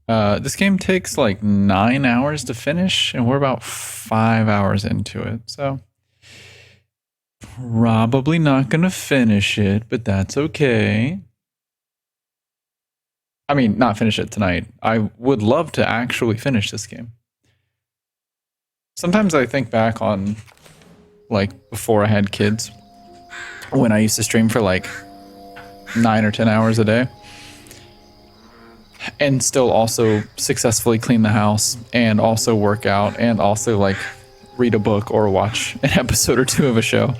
This game takes like 9 hours to finish, and we're about 5 hours into it. So probably not gonna finish it, but that's okay. I mean, not finish it tonight. I would love to actually finish this game. Sometimes I think back on like before I had kids, when I used to stream for like 9 or 10 hours a day and still also successfully clean the house and also work out and also like read a book or watch an episode or two of a show.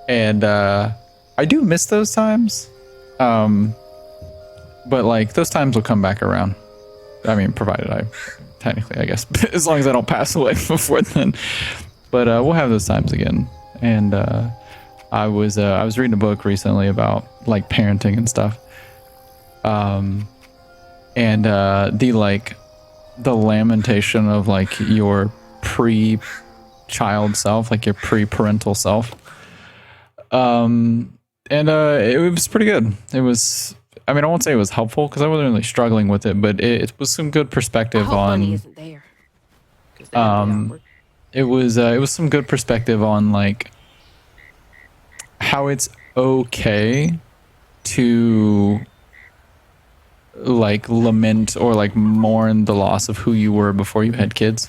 And I do miss those times. But like those times will come back around. I mean, provided I technically, I guess, as long as I don't pass away before then. But we'll have those times again. And I was reading a book recently about like parenting and stuff. And the lamentation of like your pre-child self, like your pre-parental self. It was pretty good. It was, I mean, I won't say it was helpful because I wasn't really struggling with it, but it was some good perspective on. Isn't there. It was some good perspective on like how it's okay to like lament or like mourn the loss of who you were before you had kids,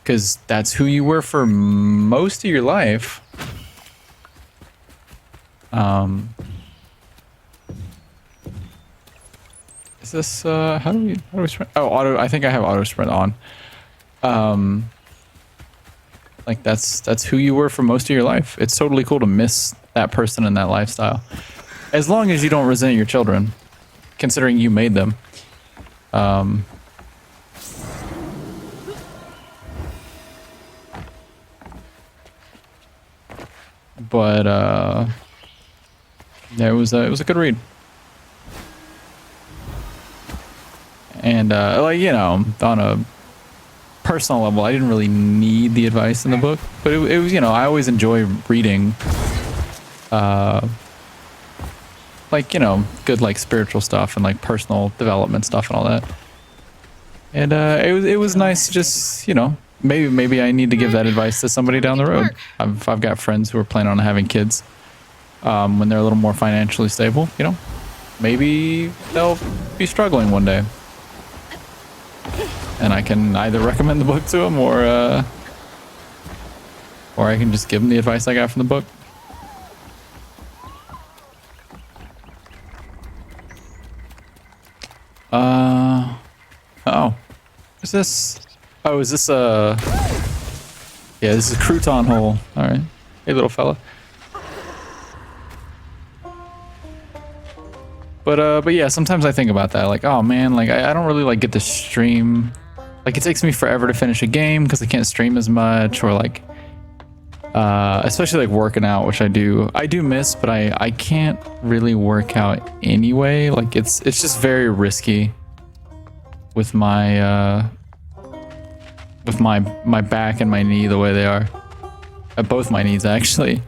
because that's who you were for most of your life. Is this how do we sprint? Oh, auto. I think I have auto sprint on. Like that's who you were for most of your life. It's totally cool to miss that person and that lifestyle, as long as you don't resent your children, considering you made them. But yeah, it was a good read. And like, you know, on a personal level, I didn't really need the advice in the book, but it was, you know, I always enjoy reading like, you know, good like spiritual stuff and like personal development stuff and all that. And it was nice to just, you know, maybe I need to give that advice to somebody down the road. I've got friends who are planning on having kids when they're a little more financially stable, you know. Maybe they'll be struggling one day. And I can either recommend the book to them or I can just give them the advice I got from the book. Oh. Is this? Oh, is this a... Yeah, this is a crouton hole. Alright. Hey, little fella. But yeah, sometimes I think about that. Like, oh man, like I don't really like get to stream. Like it takes me forever to finish a game because I can't stream as much, or like especially like working out, which I do miss, but I can't really work out anyway. Like it's just very risky with my my back and my knee the way they are. Both my knees actually.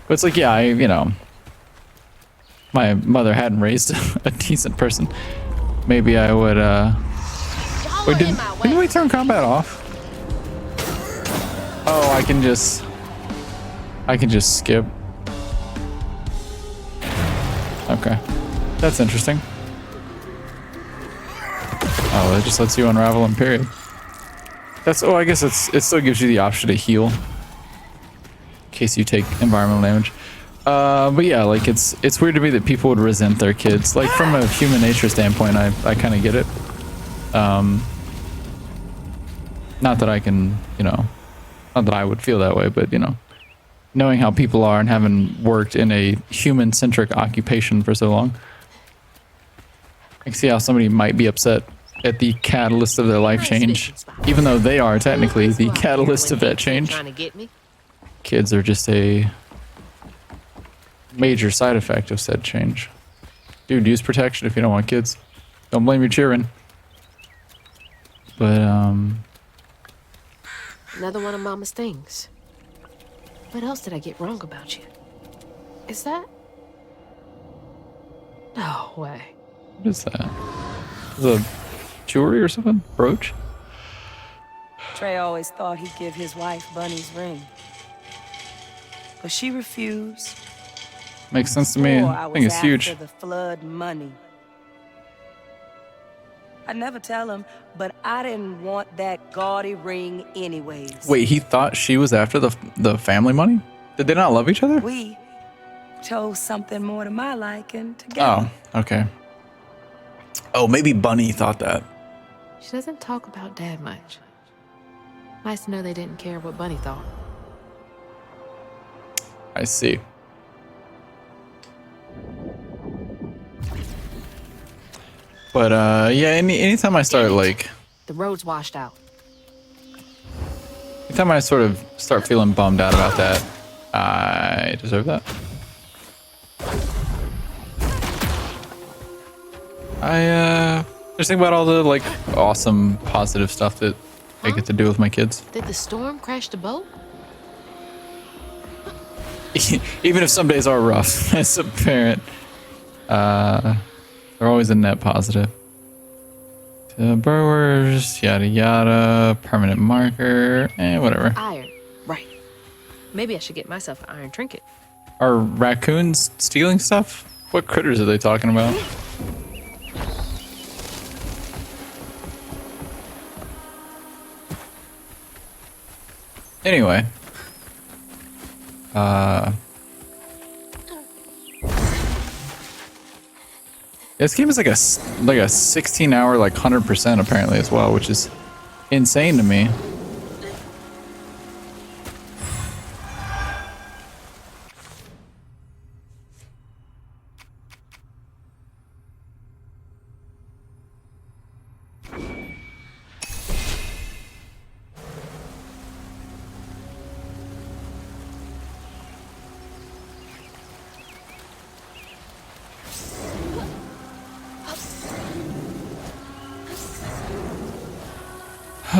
But it's like, yeah, you know, my mother hadn't raised a decent person. Maybe I would, wait, didn't we turn combat off? Oh, I can just skip. Okay. That's interesting. Oh, it just lets you unravel them, period. That's, oh, I guess it still gives you the option to heal in case you take environmental damage. But yeah, like it's weird to me that people would resent their kids. Like from a human nature standpoint, I kind of get it. Not that I can, you know, not that I would feel that way, but you know, knowing how people are and having worked in a human-centric occupation for so long, I can see how somebody might be upset at the catalyst of their life change, even though they are technically the catalyst of that change. Kids are just a major side effect of said change. Dude, use protection if you don't want kids. Don't blame your cheering. But another one of Mama's things. What else did I get wrong about you? Is that? No way. What is that? Is it a jewelry or something? Brooch? Trey always thought he'd give his wife Bunny's ring. But she refused. Makes sense to me. Swore I I think was it's huge. after the flood money. I'd never tell him, but I didn't want that gaudy ring anyways. Wait, he thought she was after the family money? Did they not love each other? We chose something more to my liking together. Oh, okay. Oh, maybe Bunny thought that. She doesn't talk about Dad much. Nice to know they didn't care what Bunny thought. I see. But yeah, anytime I start like, The road's washed out. anytime I sort of start feeling bummed out about that, I deserve that. I just think about all the like awesome, positive stuff that I get to do with my kids. Did the storm crash the boat? Even if some days are rough as a parent, they're always a net positive. The burrowers, yada yada, permanent marker, whatever. Iron. Right. Maybe I should get myself an iron trinket. Are raccoons stealing stuff? What critters are they talking about? Anyway. This game is like a 16-hour, like 100% apparently as well, which is insane to me.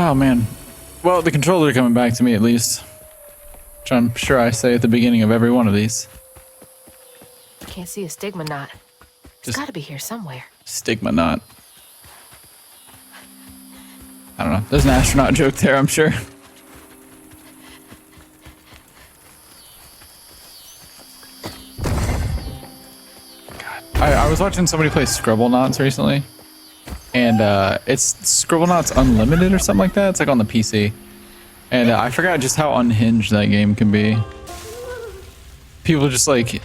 Oh man. Well, the controller coming back to me at least. Which I'm sure I say at the beginning of every one of these. Can't see a stigma knot. It's gotta be here somewhere. Stigma knot. I don't know. There's an astronaut joke there, I'm sure. God. I was watching somebody play Scribble Knots recently. And it's Scribble Knots Unlimited or something like that. It's like on the PC. And I forgot just how unhinged that game can be. People just like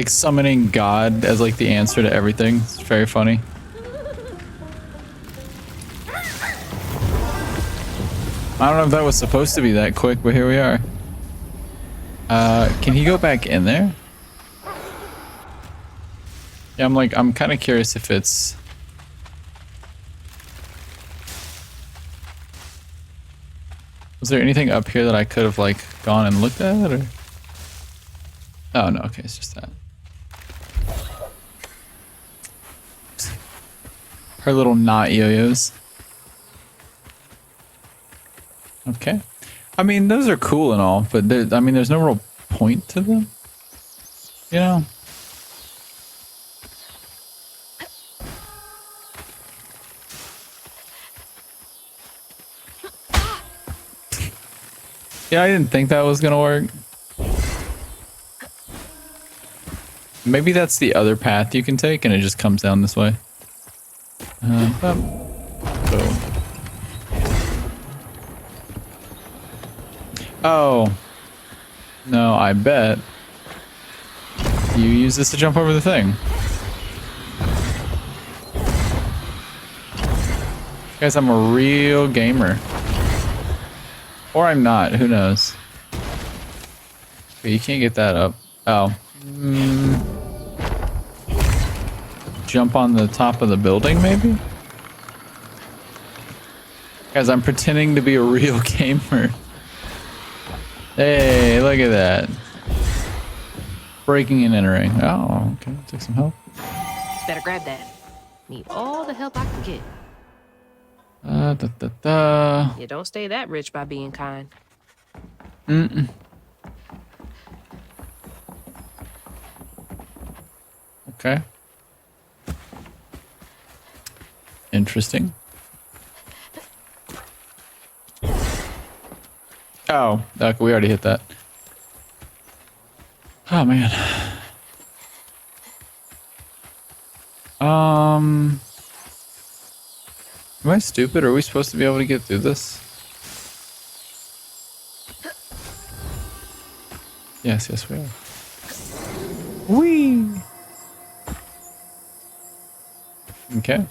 summoning God as like the answer to everything. It's very funny. I don't know if that was supposed to be that quick, but here we are. Can he go back in there? Yeah, I'm kind of curious if it's... Was there anything up here that I could have like gone and looked at, or? Oh no, okay, it's just that. Her little knot yo-yos. Okay. I mean, those are cool and all, but I mean, there's no real point to them. You know? Yeah, I didn't think that was gonna work. Maybe that's the other path you can take and it just comes down this way. Oh. No, I bet. You use this to jump over the thing. Guys, I'm a real gamer. Or I'm not, who knows? But you can't get that up. Oh. Jump on the top of the building, maybe? Guys, I'm pretending to be a real gamer. Hey, look at that. Breaking and entering. Oh, okay. Take some help. Better grab that. Need all the help I can get. You You don't stay that rich by being kind. Mm-mm. Okay. Interesting. Oh, okay, we already hit that. Oh man. Am I stupid? Are we supposed to be able to get through this? Yes, yes we are. Whee! Okay.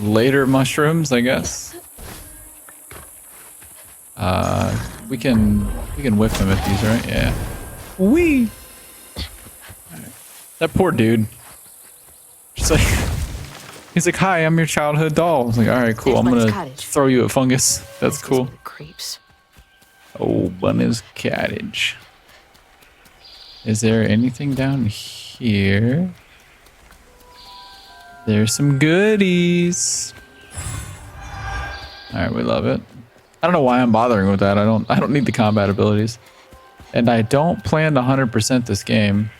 Later mushrooms, I guess. We can whip them with these, right? Yeah. Whee! That poor dude. Just like he's like, "Hi, I'm your childhood doll." I was like, "All right, cool. There's I'm Bunny's gonna cottage. throw you a fungus." That's This gives cool. me the creeps. Oh, Bunny's cottage. Is there anything down here? There's some goodies. All right, we love it. I don't know why I'm bothering with that. I don't need the combat abilities. And I don't plan to 100% this game.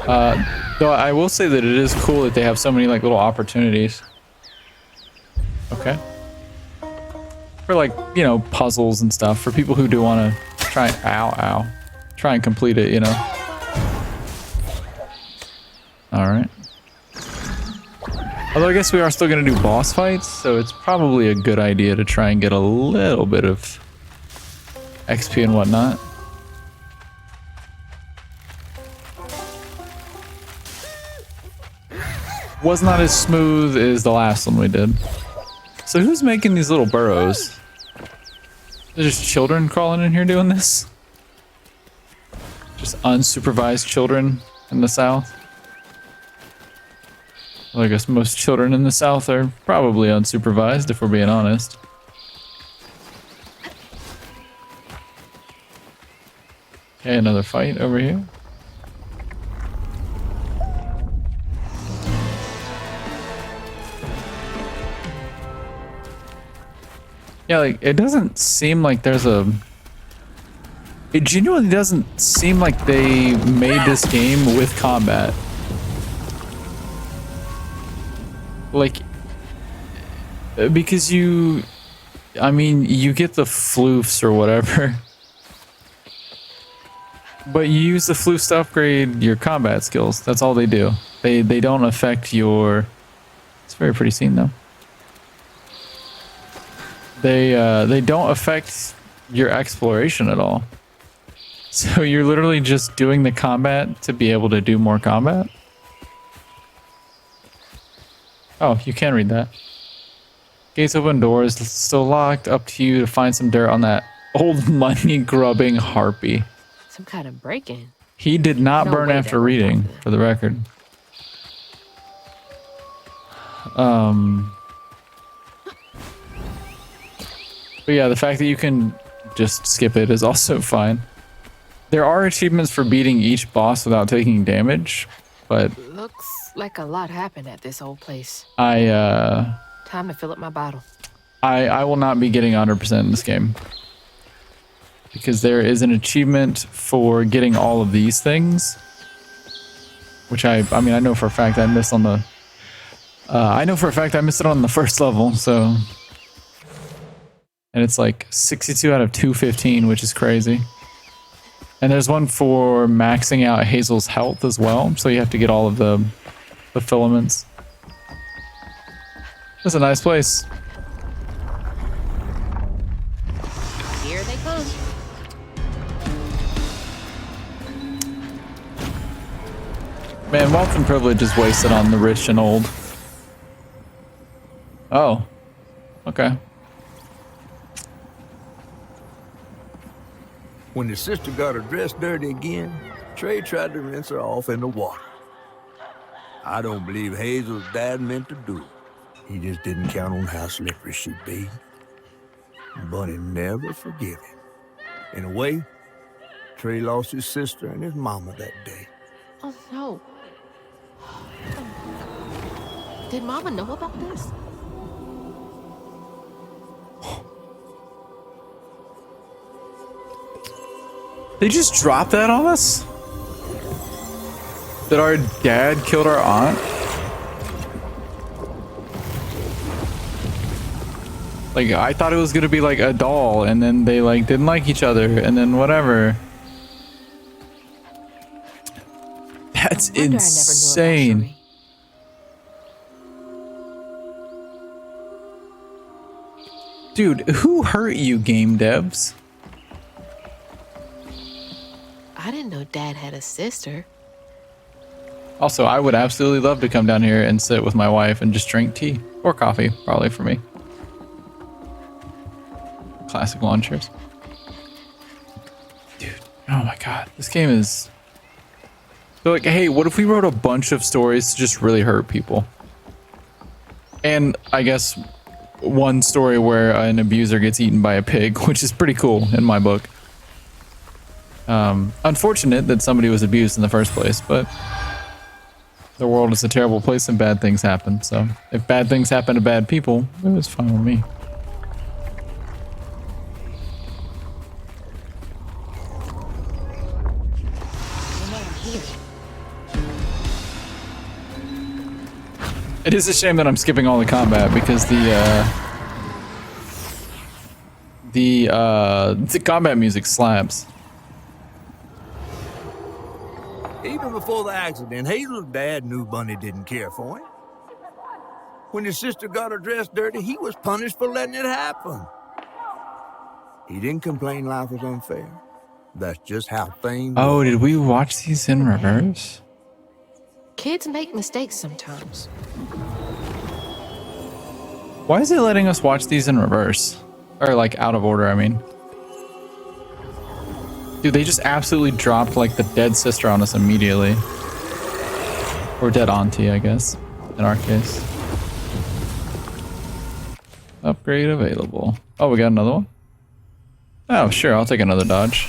Though I will say that it is cool that they have so many like little opportunities. Okay. For like, you know, puzzles and stuff for people who do want to try try and complete it, you know. All right. Although I guess we are still going to do boss fights, so it's probably a good idea to try and get a little bit of XP and whatnot. Was not as smooth as the last one we did. So who's making these little burrows? There's just children crawling in here doing this? Just unsupervised children in the South? Well, I guess most children in the South are probably unsupervised, if we're being honest. Okay, another fight over here. Yeah, like, it doesn't seem like there's a... It genuinely doesn't seem like they made this game with combat. Like, because you... I mean, you get the floofs or whatever. But you use the floofs to upgrade your combat skills. That's all they do. They don't affect your... It's a very pretty scene, though. They don't affect your exploration at all. So you're literally just doing the combat to be able to do more combat. Oh, you can read that. Gates open, doors still locked. Up to you to find some dirt on that old money grubbing harpy. Some kind of break-in. He did not No burn way after that would reading, happen. for the record. But yeah, the fact that you can just skip it is also fine. There are achievements for beating each boss without taking damage, but Looks like a lot happened at this old place. I Time to fill up my bottle. will not be getting 100% in this game. Because there is an achievement for getting all of these things. Which I mean, I know for a fact I missed on the... I know for a fact I missed it on the first level, so... And it's like 62 out of 215, which is crazy. And there's one for maxing out Hazel's health as well, so you have to get all of the filaments. It's a nice place. Here they come. Man, wealth and privilege is wasted on the rich and old. Oh. Okay. When the sister got her dress dirty again, Trey tried to rinse her off in the water. I don't believe Hazel's dad meant to do it. He just didn't count on how slippery she'd be. Bunny never forgave him. In a way, Trey lost his sister and his mama that day. Oh, no. Did Mama know about this? They just dropped that on us? That our dad killed our aunt? Like, I thought it was gonna be like a doll, and then they like didn't like each other, and then whatever. That's Wonder I never knew about insane. Cherie. Dude, who hurt you, game devs? I didn't know Dad had a sister. Also, I would absolutely love to come down here and sit with my wife and just drink tea or coffee, probably for me. Classic lawn chairs. Dude, oh my god, this game is... So like, hey, what if we wrote a bunch of stories to just really hurt people? And I guess one story where an abuser gets eaten by a pig, which is pretty cool in my book. Unfortunate that somebody was abused in the first place, but the world is a terrible place and bad things happen. So if bad things happen to bad people, it was fine with me. It is a shame that I'm skipping all the combat because the combat music slaps. Even before the accident, Hazel's dad knew Bunny didn't care for him. When his sister got her dress dirty, he was punished for letting it happen. He didn't complain life was unfair. That's just how things Oh, did we watch these in reverse? Kids make mistakes sometimes. Why is it letting us watch these in reverse? Or like out of order, I mean. Dude, they just absolutely dropped like the dead sister on us immediately. Or dead auntie, I guess, in our case. Upgrade available. Oh, we got another one? Oh, sure, I'll take another dodge.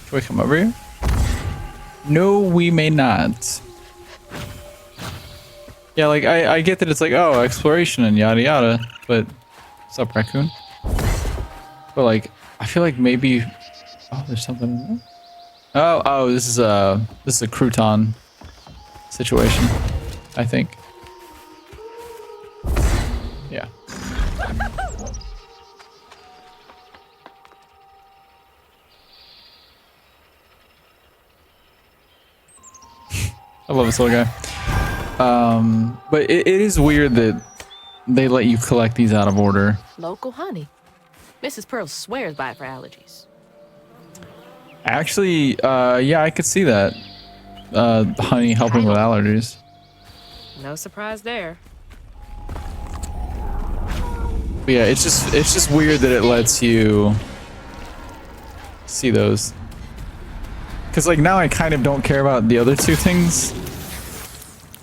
Can we come over here? No, we may not. Yeah, like, I get that it's like, oh, exploration and yada yada, but... What's up, raccoon? But like, I feel like maybe... Oh, there's something in there? Oh, this is a crouton situation, I think. Yeah. I love this little guy. But it is weird that they let you collect these out of order. Local honey. Mrs. Pearl swears by it for allergies. Actually, yeah, I could see that. Honey helping with allergies. No surprise there. But yeah, it's just weird that it lets you see those. Cause like now I kind of don't care about the other two things.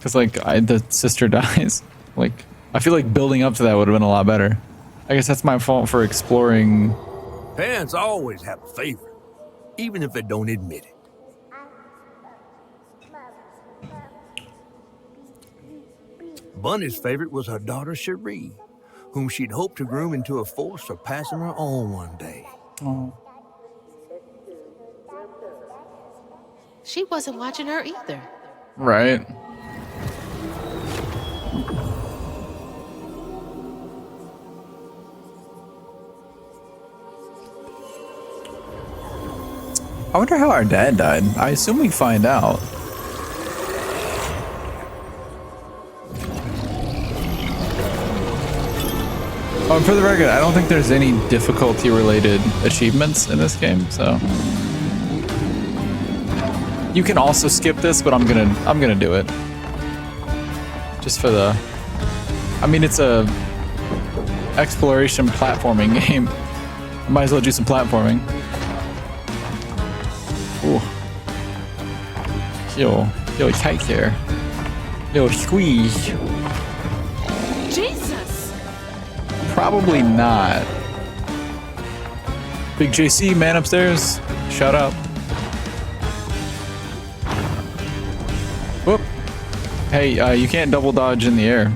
Cause like the sister dies. Like I feel like building up to that would have been a lot better. I guess that's my fault for exploring. Parents always have a favorite, even if they don't admit it. Bunny's favorite was her daughter Cherie, whom she'd hoped to groom into a force surpassing her own one day. Oh. She wasn't watching her either. Right. I wonder how our dad died. I assume we find out. Oh, and for the record, I don't think there's any difficulty-related achievements in this game, so you can also skip this, but I'm gonna do it just for the. I mean, it's a exploration platforming game. I might as well do some platforming. Ooh. Yo, tight there. Yo, squeeze. Jesus! Probably not. Big JC, man upstairs. Shout out. Hey, you can't double dodge in the air.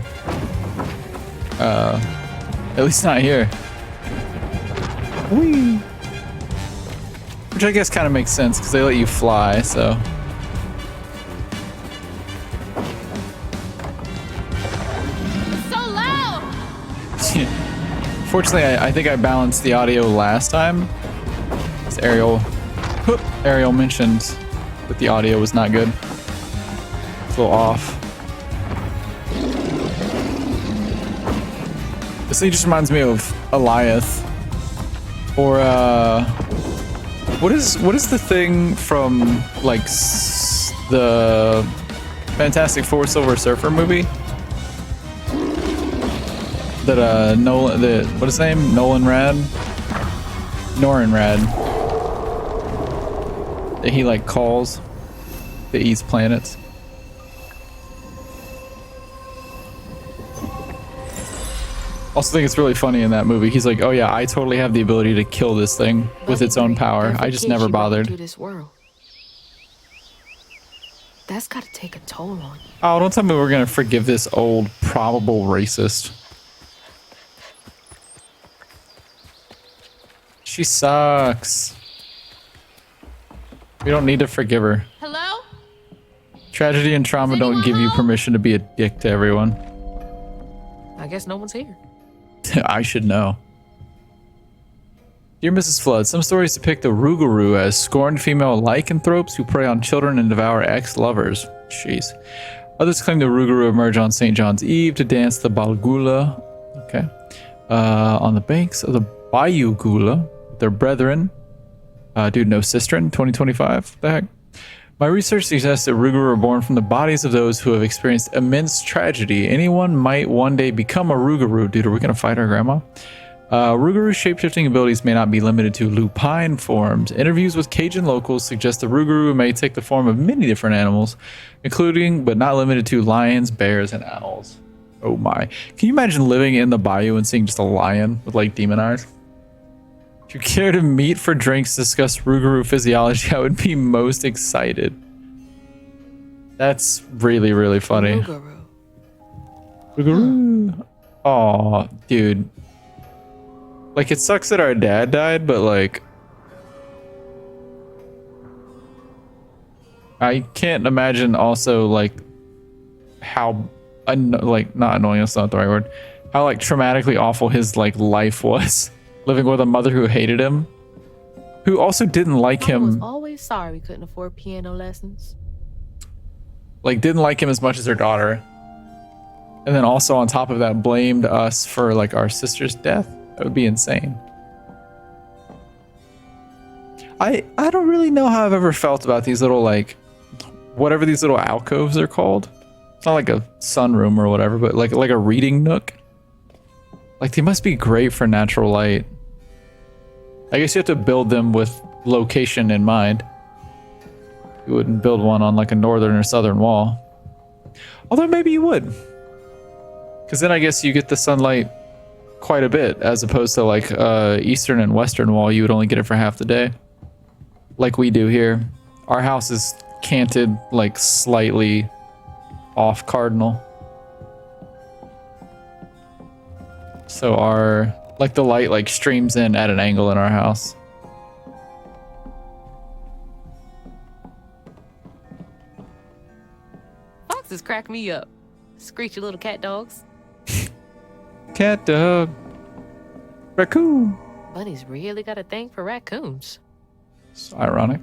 At least not here. Whee! Which I guess kind of makes sense because they let you fly, so. So loud! Fortunately, I think I balanced the audio last time. As Ariel mentioned that the audio was not good. It's a little off. This thing just reminds me of Eliath. Or what is the thing from like the Fantastic Four Silver Surfer movie? That Nolan, what is his name? Norin Rad. That he like calls that eats planets. Also think it's really funny in that movie. He's like, oh yeah, I totally have the ability to kill this thing with its own power. I just never bothered. This world. That's gotta take a toll on you. Oh, don't tell me we're gonna forgive this old probable racist. She sucks. We don't need to forgive her. Hello? Tragedy and trauma Is don't anyone give you home? permission to be a dick to everyone. I guess no one's here. I should know. Dear Mrs. Flood, some stories depict the Rougarou as scorned female lycanthropes who prey on children and devour ex-lovers. Jeez. Others claim the Rougarou emerge on St. John's Eve to dance the Balgula. Okay. On the banks of the Bayou Gula, their brethren. Dude, no Sistren, 2025. What the heck? My research suggests that Rougarou are born from the bodies of those who have experienced immense tragedy. Anyone might one day become a Rougarou. Dude, are we going to fight our grandma? Rougarou's shapeshifting abilities may not be limited to lupine forms. Interviews with Cajun locals suggest the Rougarou may take the form of many different animals, including but not limited to lions, bears, and owls. Oh my. Can you imagine living in the bayou and seeing just a lion with like demon eyes? If you care to meet for drinks, discuss Rougarou physiology, I would be most excited. That's really, really funny. Rougarou. Aw, dude. Like, it sucks that our dad died, but like, I can't imagine also like how, like, not annoying, that's not the right word, how like traumatically awful his like life was. Living with a mother who hated him, who also didn't like I was him, always sorry we couldn't afford piano lessons. like didn't like him as much as her daughter. And then also on top of that, blamed us for like our sister's death. That would be insane. I don't really know how I've ever felt about these little like, whatever these little alcoves are called. It's not like a sunroom or whatever, but like a reading nook. Like they must be great for natural light. I guess you have to build them with location in mind. You wouldn't build one on like a northern or southern wall. Although maybe you would. Because then I guess you get the sunlight quite a bit, as opposed to like eastern and western wall, you would only get it for half the day. Like we do here. Our house is canted like slightly off cardinal. So our, like the light like streams in at an angle in our house. Foxes crack me up. Screechy little cat dogs. Cat dog. Raccoon. Bunny's really got a thing for raccoons. It's ironic.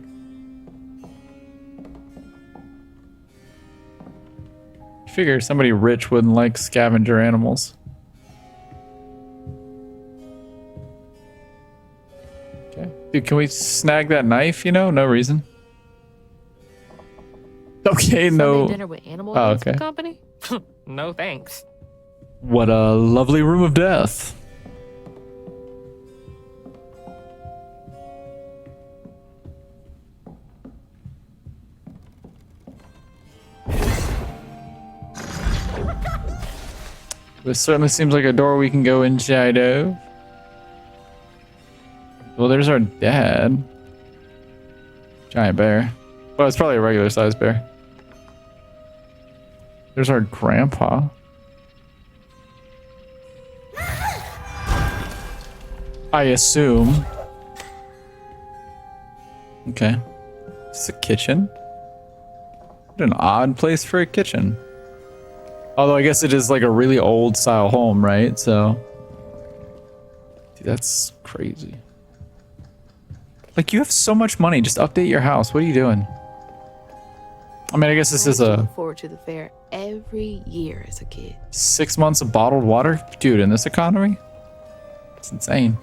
Figure somebody rich wouldn't like scavenger animals. Okay. Dude, can we snag that knife, you know? No reason. Okay, no. Sunday dinner with animal Oh, heads for okay. company? No thanks. What a lovely room of death. This certainly seems like a door we can go inside of. Well, there's our dad. Giant bear. Well, it's probably a regular sized bear. There's our grandpa. I assume. Okay. It's a kitchen. What an odd place for a kitchen. Although I guess it is like a really old style home, right? So. Dude, that's crazy. Like, you have so much money. Just update your house. What are you doing? I mean, I guess this is I a look forward to the fair every year as a kid. 6 months of bottled water? Dude, in this economy? It's insane.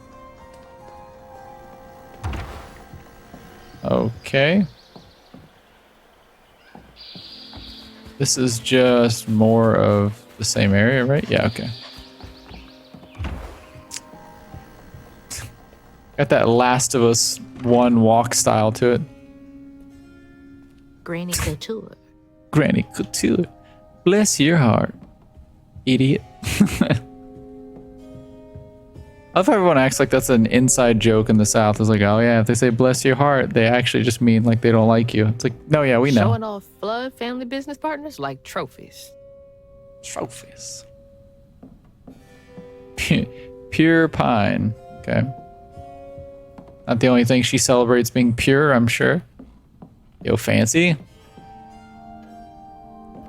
Okay. This is just more of the same area, right? Yeah, okay. Got that Last of Us 1 walk style to it. Granny Couture. Granny Couture. Bless your heart, idiot. I love how everyone acts like that's an inside joke in the South. It's like, oh yeah, if they say bless your heart, they actually just mean like they don't like you. It's like, no, yeah, we know. Showing off flood family business partners like trophies. Trophies. Pure pine. Okay. Not the only thing she celebrates being pure, I'm sure. Yo, fancy.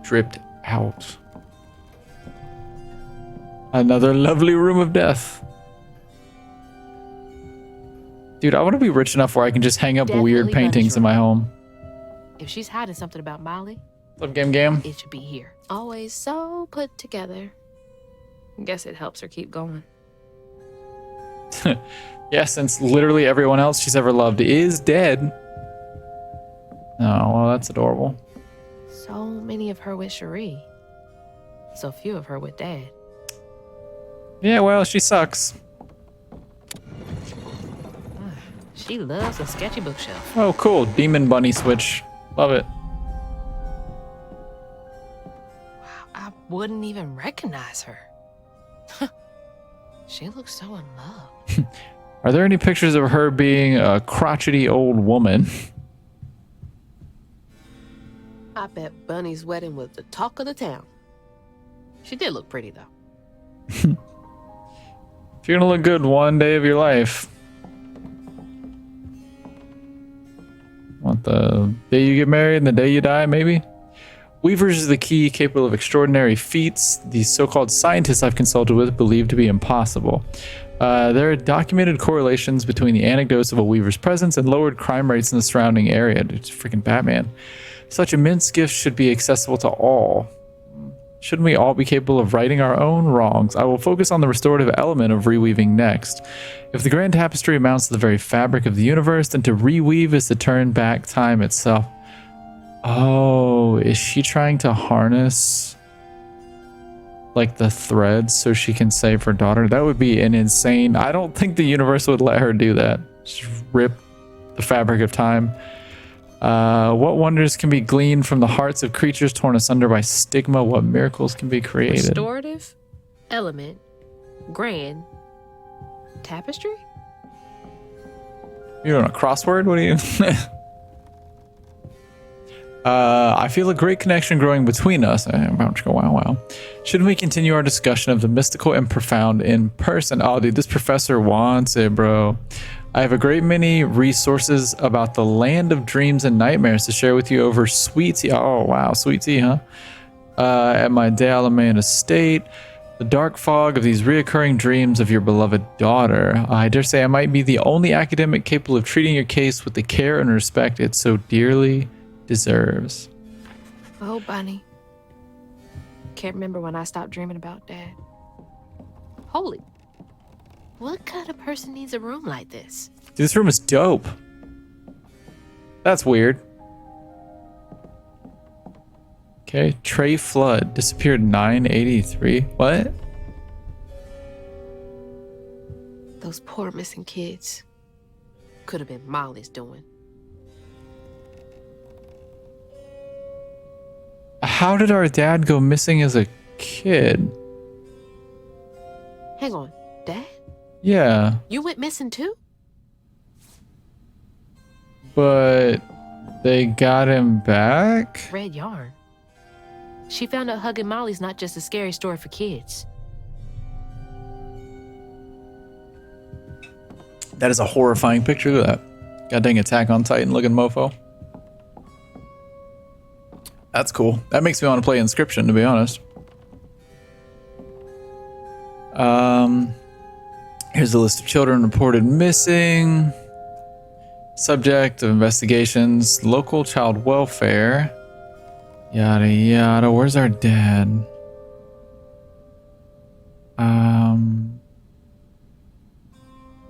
Dripped out. Another lovely room of death. Dude, I want to be rich enough where I can just hang up weird Definitely paintings in my home. If she's hiding something about Molly, What's up, Game? it should be here. Always so put together. Guess it helps her keep going. Yeah, since literally everyone else she's ever loved is dead. Oh, well, that's adorable. So many of her with Cherie. So few of her with Dad. Yeah, well, she sucks. She loves a sketchy bookshelf. Oh, cool. Demon bunny switch. Love it. I wouldn't even recognize her. She looks so in love. Are there any pictures of her being a crotchety old woman? I bet Bunny's wedding was the talk of the town. She did look pretty, though. If you're gonna look good one day of your life. Want the day you get married and the day you die, maybe? Weavers is the key, capable of extraordinary feats these so-called scientists I've consulted with believe to be impossible. There are documented correlations between the anecdotes of a weaver's presence and lowered crime rates in the surrounding area. It's freaking Batman. Such immense gifts should be accessible to all. Shouldn't we all be capable of righting our own wrongs? I will focus on the restorative element of reweaving next. If the grand tapestry amounts to the very fabric of the universe, then to reweave is to turn back time itself. Oh, is she trying to harness like the threads so she can save her daughter? That would be an insane. I don't think the universe would let her do that. Just rip the fabric of time. What wonders can be gleaned from the hearts of creatures torn asunder by stigma? What miracles can be created? Restorative, element, grand, tapestry? You doing a crossword? What are you? I feel a great connection growing between us. I'm about to go wow wow. Shouldn't we continue our discussion of the mystical and profound in person? Oh, dude, this professor wants it, bro. I have a great many resources about the land of dreams and nightmares to share with you over sweet tea. Oh, wow, sweet tea, huh? At my De Alamein estate. The dark fog of these reoccurring dreams of your beloved daughter. I dare say I might be the only academic capable of treating your case with the care and respect it so dearly deserves. Oh, Bunny. Can't remember when I stopped dreaming about Dad. Holy. What kind of person needs a room like this? Dude, this room is dope. That's weird. Okay, Trey Flood disappeared 983. What? Those poor missing kids. Could have been Molly's doing. How did our dad go missing as a kid? Hang on, Dad? Yeah, You went missing too? but they got him back? Red yarn. She found out hugging Molly's not just a scary story for kids. That is a horrifying picture. Look at that. God dang Attack on Titan looking mofo. That's cool. That makes me want to play Inscription, to be honest. Here's a list of children reported missing. Subject of investigations, local child welfare. Yada yada. Where's our dad?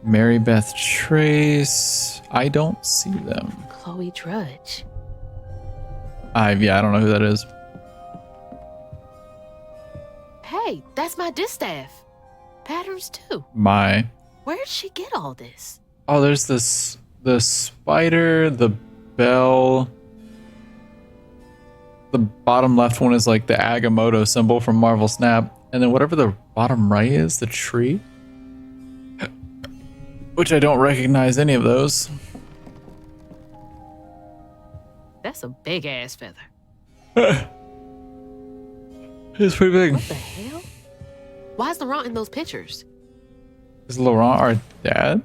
Mary Beth Trace. I don't see them. Chloe Drudge. Yeah, I don't know who that is. Hey, that's my distaff. Patterns too. My. Where'd she get all this? Oh, there's this, the spider, the bell. The bottom left one is like the Agamotto symbol from Marvel Snap. And then whatever the bottom right is, the tree. Which I don't recognize any of those. That's a big ass feather. It's pretty big. What the hell? Why's Laurent in those pictures? Is Laurent our dad?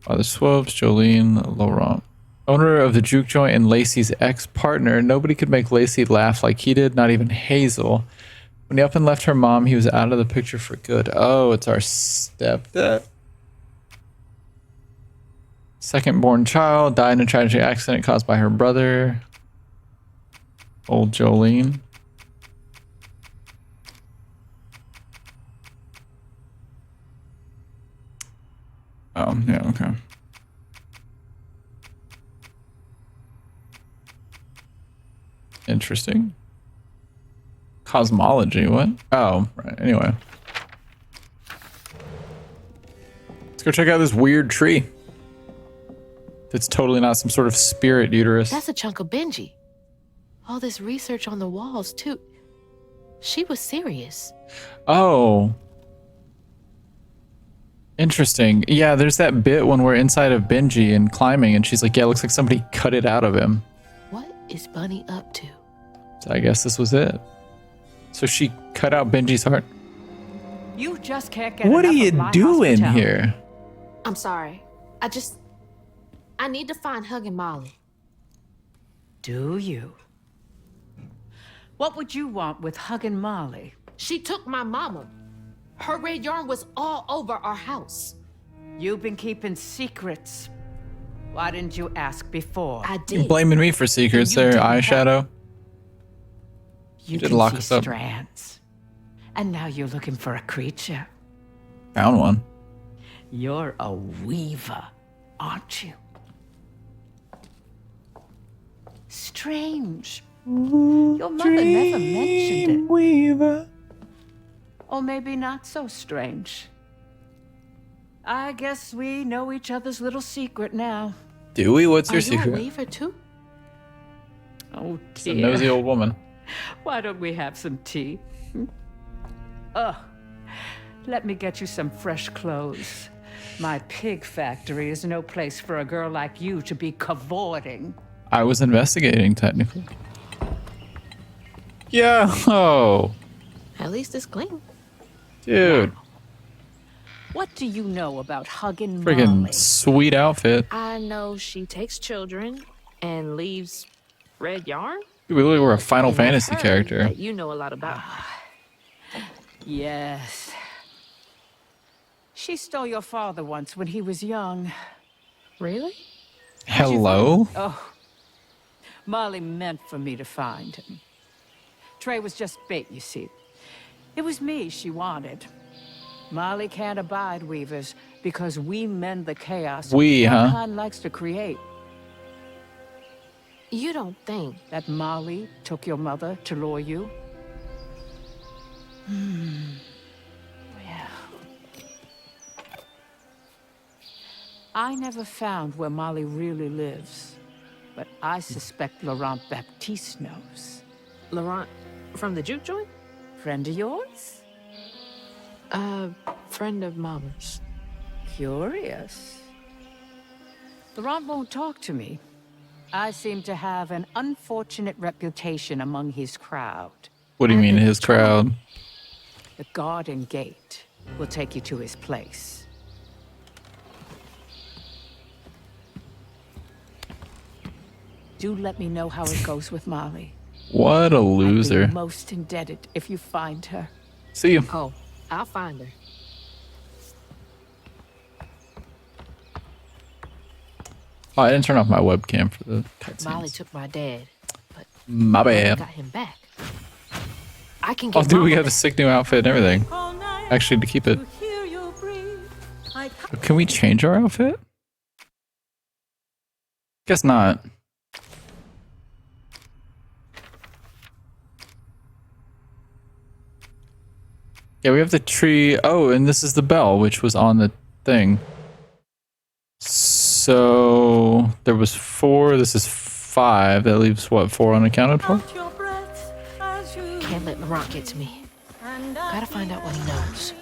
Father Swopes, Jolene, Laurent. Owner of the juke joint and Lacey's ex-partner. Nobody could make Lacey laugh like he did, not even Hazel. When he up and left her mom, he was out of the picture for good. Oh, it's our stepdad. Second born child died in a tragic accident caused by her brother. Old Jolene. Oh, yeah, okay. Interesting. Cosmology, what? Oh, right, anyway. Let's go check out this weird tree. It's totally not some sort of spirit uterus. That's a chunk of Benji. All this research on the walls, too. She was serious. Oh. Interesting. Yeah, there's that bit when we're inside of Benji and climbing, and she's like, yeah, it looks like somebody cut it out of him. What is Bunny up to? So I guess this was it. So she cut out Benji's heart. You just can't get What are enough you of my doing hospitality. here? I'm sorry. I need to find Huggin' Molly. Do you? What would you want with Huggin' Molly? She took my mama. Her red yarn was all over our house. You've been keeping secrets. Why didn't you ask before? I You're did. blaming me for secrets You there, didn't eyeshadow. You did can lock see us up. strands. And now you're looking for a creature. Found one. You're a weaver, aren't you? Strange. Your mother never mentioned it. Weaver. Or maybe not so strange. I guess we know each other's little secret now. Do we? What's Are your you a secret? weaver too? Oh, It's a nosy dear. old woman. Why don't we have some tea? Ugh. Let me get you some fresh clothes. My pig factory is no place for a girl like you to be cavorting. I was investigating, technically. Yeah. Oh, At least it's clean. dude. What do you know about Huggin' Friggin' Molly? sweet outfit. I know she takes children and leaves red yarn. Dude, we look like we're a Final And I've Fantasy heard character. that you know a lot about her. Yes. She stole your father once when he was young. Really? Hello? Oh, Molly meant for me to find him. Trey was just bait, you see. It was me she wanted. Molly can't abide weavers because we mend the chaos We, huh? mankind likes to create. You don't think? That Molly took your mother to lure you? Yeah. I never found where Molly really lives, but I suspect Laurent Baptiste knows. Laurent from the juke joint? Friend of yours? Friend of Mama's. Curious. Laurent won't talk to me. I seem to have an unfortunate reputation among his crowd. What do you mean, his crowd? The garden gate will take you to his place. Do let me know how it goes with Molly. What a loser. I'd be most indebted if you find her. See you. Oh, I'll find her. Oh, I didn't turn off my webcam for the Molly cutscenes. took my dad, but My I bad. got him back. I can get Oh, dude, we Mama have a sick new outfit and everything. Actually, to keep it. Can we change our outfit? Guess not. Yeah, we have the tree. Oh, and this is the bell, which was on the thing. So there was 4. This is 5. That leaves what, 4 unaccounted for? Can't let Laurent get to me. Gotta find out what he knows.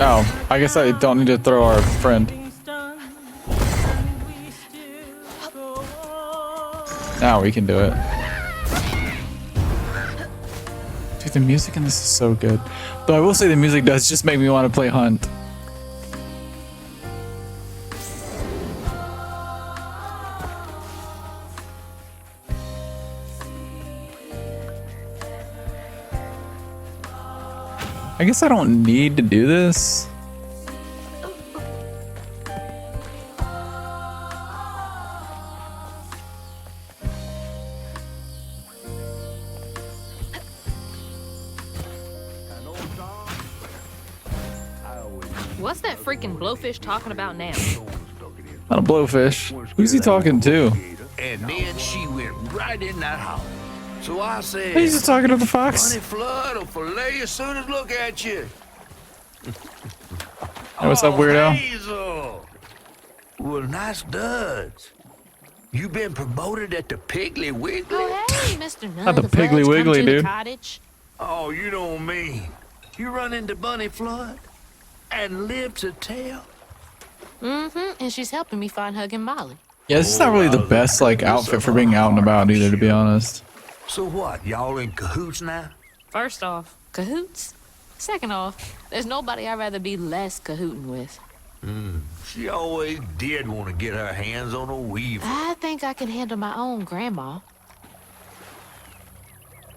Oh, I guess I don't need to throw our friend. Now we can do it. Dude, the music in this is so good. Though I will say the music does just make me want to play Hunt. I guess I don't need to do this. What's that freaking blowfish talking about now? Not a blowfish. Who's he talking to? And then she went right in that house. So I said, He's just talking to the fox. Bunny Flood will fillet you as soon as look at you. Hey, what's up, weirdo? Hazel. Well, nice duds. You been promoted at the Piggly Wiggly? Oh, hey, Mr. None Not the of Floods Piggly come Wiggly, to the dude. cottage. Oh, you don't mean. You run into Bunny Flood and live to tell? Mm-hmm, and she's helping me find Huggin' Molly. Yeah, this is not really the best like outfit for being out and about either, to be honest. So what, y'all in cahoots now? First off, cahoots. Second off, there's nobody I'd rather be less cahooting with. She always did want to get her hands on a weaver. I think I can handle my own grandma.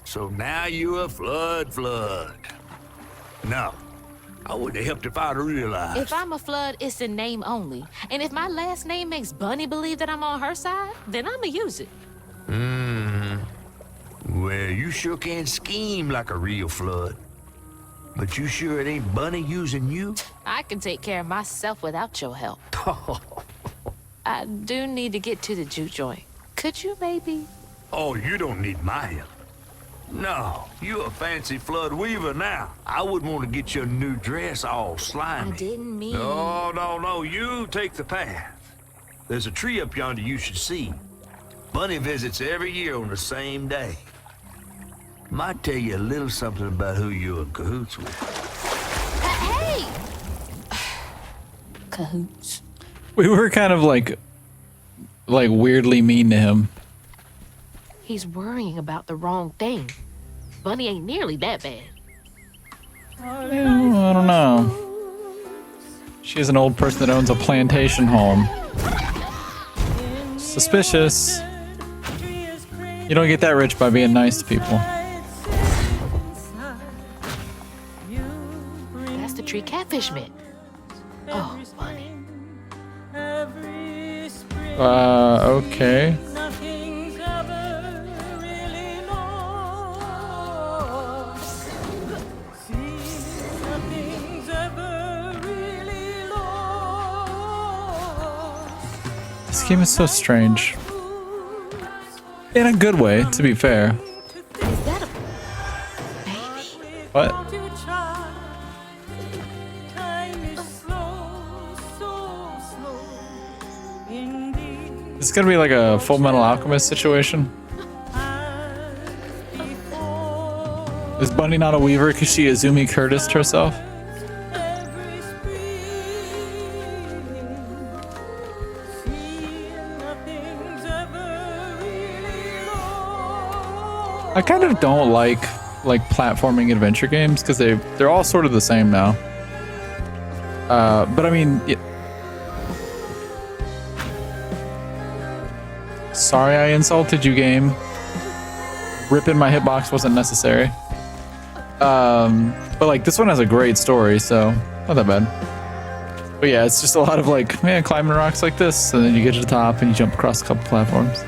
So now you're a flood. No, I would have helped if I'd realized. If I'm a Flood, it's in name only. And if my last name makes Bunny believe that I'm on her side, then I'ma use it. Well, you sure can scheme like a real flood. But you sure it ain't Bunny using you? I can take care of myself without your help. I do need to get to the juke joint. Could you maybe? Oh, you don't need my help. No, you a fancy flood weaver now. I wouldn't want to get your new dress all slimy. I didn't mean... No, you take the path. There's a tree up yonder you should see. Bunny visits every year on the same day. Might tell you a little something about who you're in cahoots with. Hey! Cahoots. We were kind of like weirdly mean to him. He's worrying about the wrong thing. Bunny ain't nearly that bad. I don't know. She's an old person that owns a plantation home. Suspicious. You don't get that rich by being nice to people. That's the tree catfish meant. Oh, Bunny. Okay. This game is so strange. In a good way, to be fair. Is that a baby? What? It's gonna be like a Full Metal Alchemist situation. Is Bunny not a weaver because she Izumi Curtis herself? I kind of don't like platforming adventure games because they're all sort of the same now. But I mean, sorry I insulted you, game. Ripping my hitbox wasn't necessary. But like this one has a great story, so not that bad. But yeah, it's just a lot of like, man, climbing rocks like this, and then you get to the top and you jump across a couple platforms.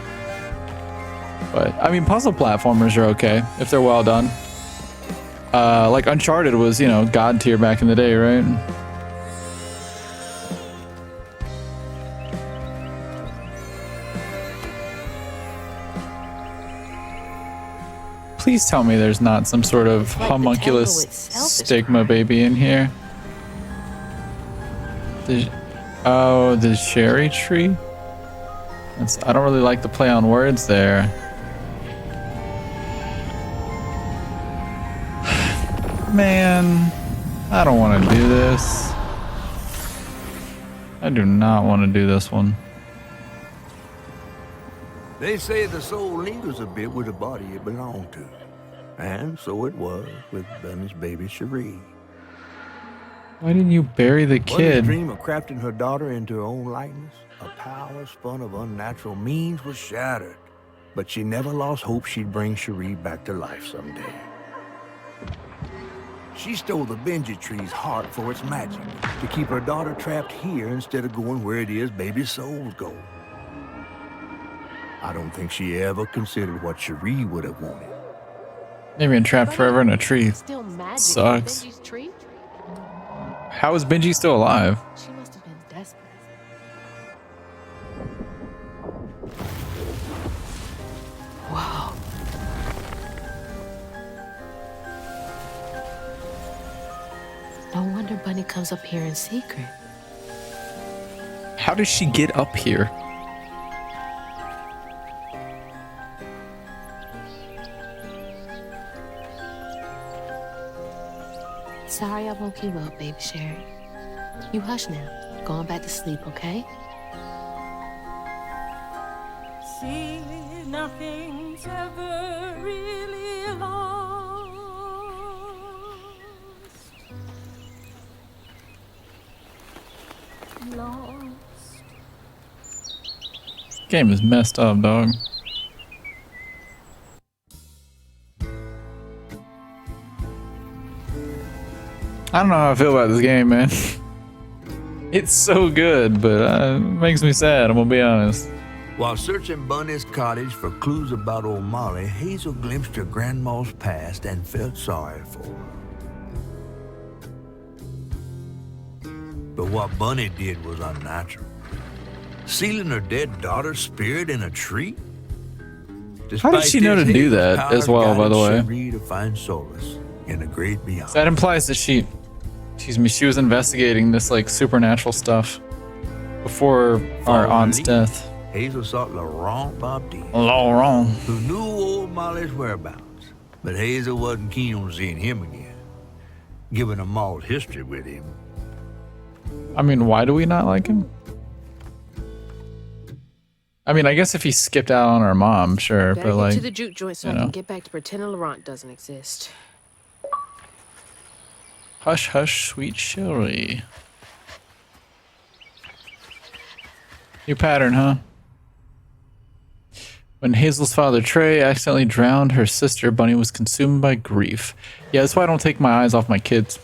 But I mean, puzzle platformers are okay if they're well done. Like Uncharted was, you know, God tier back in the day, right? Please tell me there's not some sort of Like the homunculus tango itself is stigma baby in here. The cherry tree? I don't really like the play on words there. Man, I don't want to do this. I do not want to do this one. They say the soul lingers a bit with the body it belonged to. And so it was with Bunny's baby Cherie. Why didn't you bury the Bunny's kid? dream of crafting her daughter into her own likeness, a power spun of unnatural means, was shattered. But she never lost hope she'd bring Cherie back to life someday. She stole the Benji tree's heart for its magic, to keep her daughter trapped here instead of going where it is baby souls go. I don't think she ever considered what Cherie would have wanted. They've been trapped forever in a tree. Still magic. Sucks. Benji's tree? How is Benji still alive? She must have been desperate. Wow. No wonder Bunny comes up here in secret. How does she get up here? Sorry I woke you up, baby Sherry. You hush now. Going back to sleep, okay? See, nothing's ever really lost. Lost. Game is messed up, dog. I don't know how I feel about this game, man. It's so good, but it makes me sad, I'm gonna be honest. While searching Bunny's cottage for clues about old Molly, Hazel glimpsed her grandma's past and felt sorry for her. But what Bunny did was unnatural. Sealing her dead daughter's spirit in a tree? How did she know to do that as well, by the way? Cherie to find solace in the great beyond. That implies that she was investigating this like supernatural stuff before our aunt's death. Hazel sought Laurent Baptiste, Laurent. who knew old Molly's whereabouts, but Hazel wasn't keen on seeing him again, given a mauled history with him. I mean, why do we not like him? I mean, I guess if he skipped out on our mom, sure, Better but get like, to the juke joint so I you know. can get back to pretending Laurent doesn't exist. Hush, hush, sweet Sherry. New pattern, huh? When Hazel's father, Trey, accidentally drowned her sister, Bunny was consumed by grief. Yeah, that's why I don't take my eyes off my kids.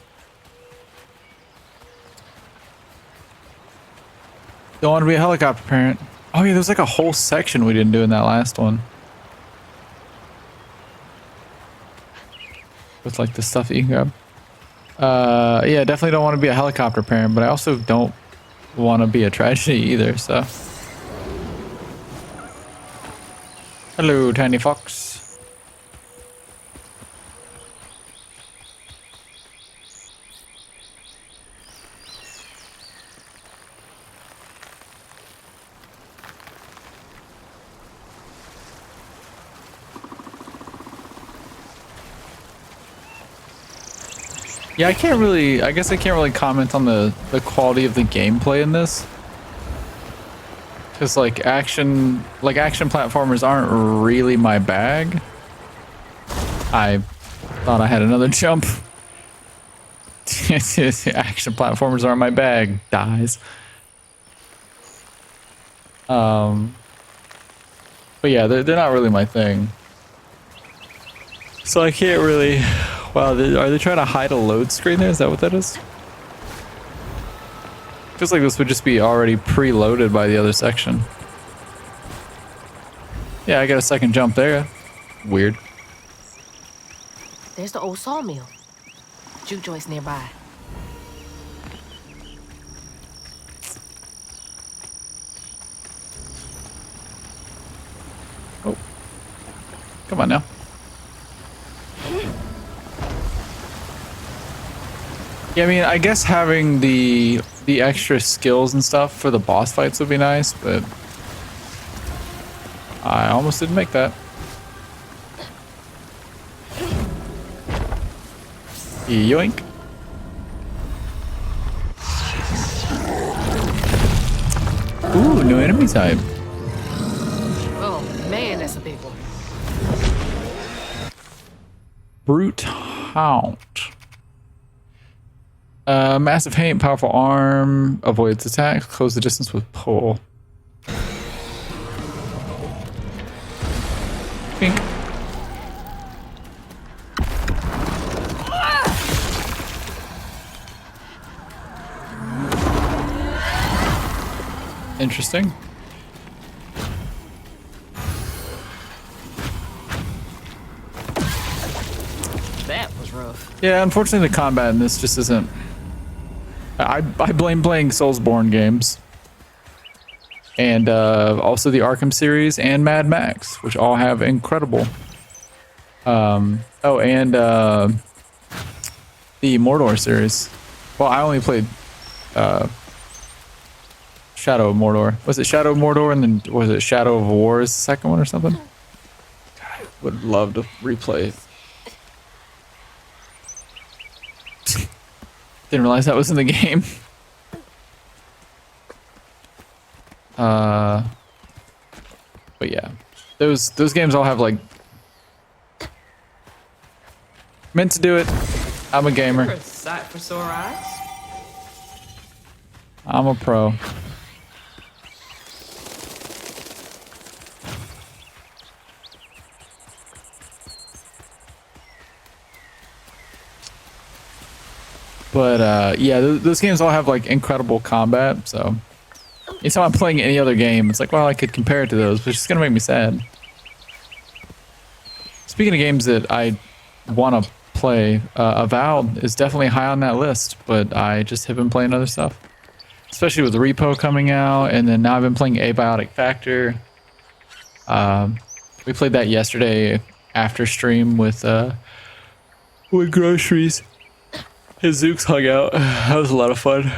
Don't want to be a helicopter parent. Oh yeah, there's like a whole section we didn't do in that last one. With like the stuff that you can grab. Yeah, definitely don't want to be a helicopter parent, but I also don't want to be a tragedy either, so. Hello, tiny fox. Yeah, I guess I can't really comment on the quality of the gameplay in this. Cause like action platformers aren't really my bag. I thought I had another jump. Action platformers aren't my bag. Dies. But yeah, they're not really my thing. So I can't really... Wow, are they trying to hide a load screen there? Is that what that is? Feels like this would just be already preloaded by the other section. Yeah, I got a second jump there. Weird. There's the old sawmill. Juke joint's nearby. Oh. Come on now. Yeah, I mean, I guess having the extra skills and stuff for the boss fights would be nice, but I almost didn't make that. Yoink. Ooh, no enemy type. Oh man, that's a big one. Brute Hound. Massive haint, powerful arm, avoids attacks, close the distance with pull. Pink. Interesting. That was rough. Yeah, unfortunately the combat in this just isn't... I blame playing Soulsborne games. And also the Arkham series and Mad Max, which all have incredible... oh, and the Mordor series. Well, I only played Shadow of Mordor. Was it Shadow of Mordor and then was it Shadow of War is the second one or something? God, I would love to replay it. Didn't realize that was in the game. But yeah, those games all have like meant to do it. I'm a gamer. You're a sight for sore eyes. I'm a pro. But yeah, those games all have like incredible combat. So anytime I'm playing any other game, it's like, well, I could compare it to those, but it's gonna make me sad. Speaking of games that I want to play, Avowed is definitely high on that list, but I just have been playing other stuff, especially with the Repo coming out, and then now I've been playing Abiotic Factor. We played that yesterday after stream with groceries. His Zooks hung out. That was a lot of fun.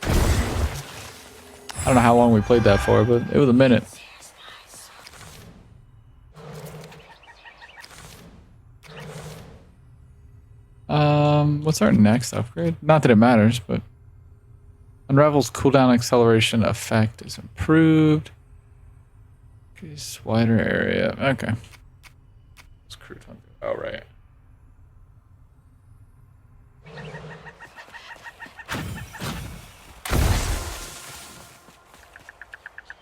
I don't know how long we played that for, but it was a minute. What's our next upgrade? Not that it matters, but Unravel's cooldown acceleration effect is improved. Increase wider area. Okay. It's crude. Oh, right.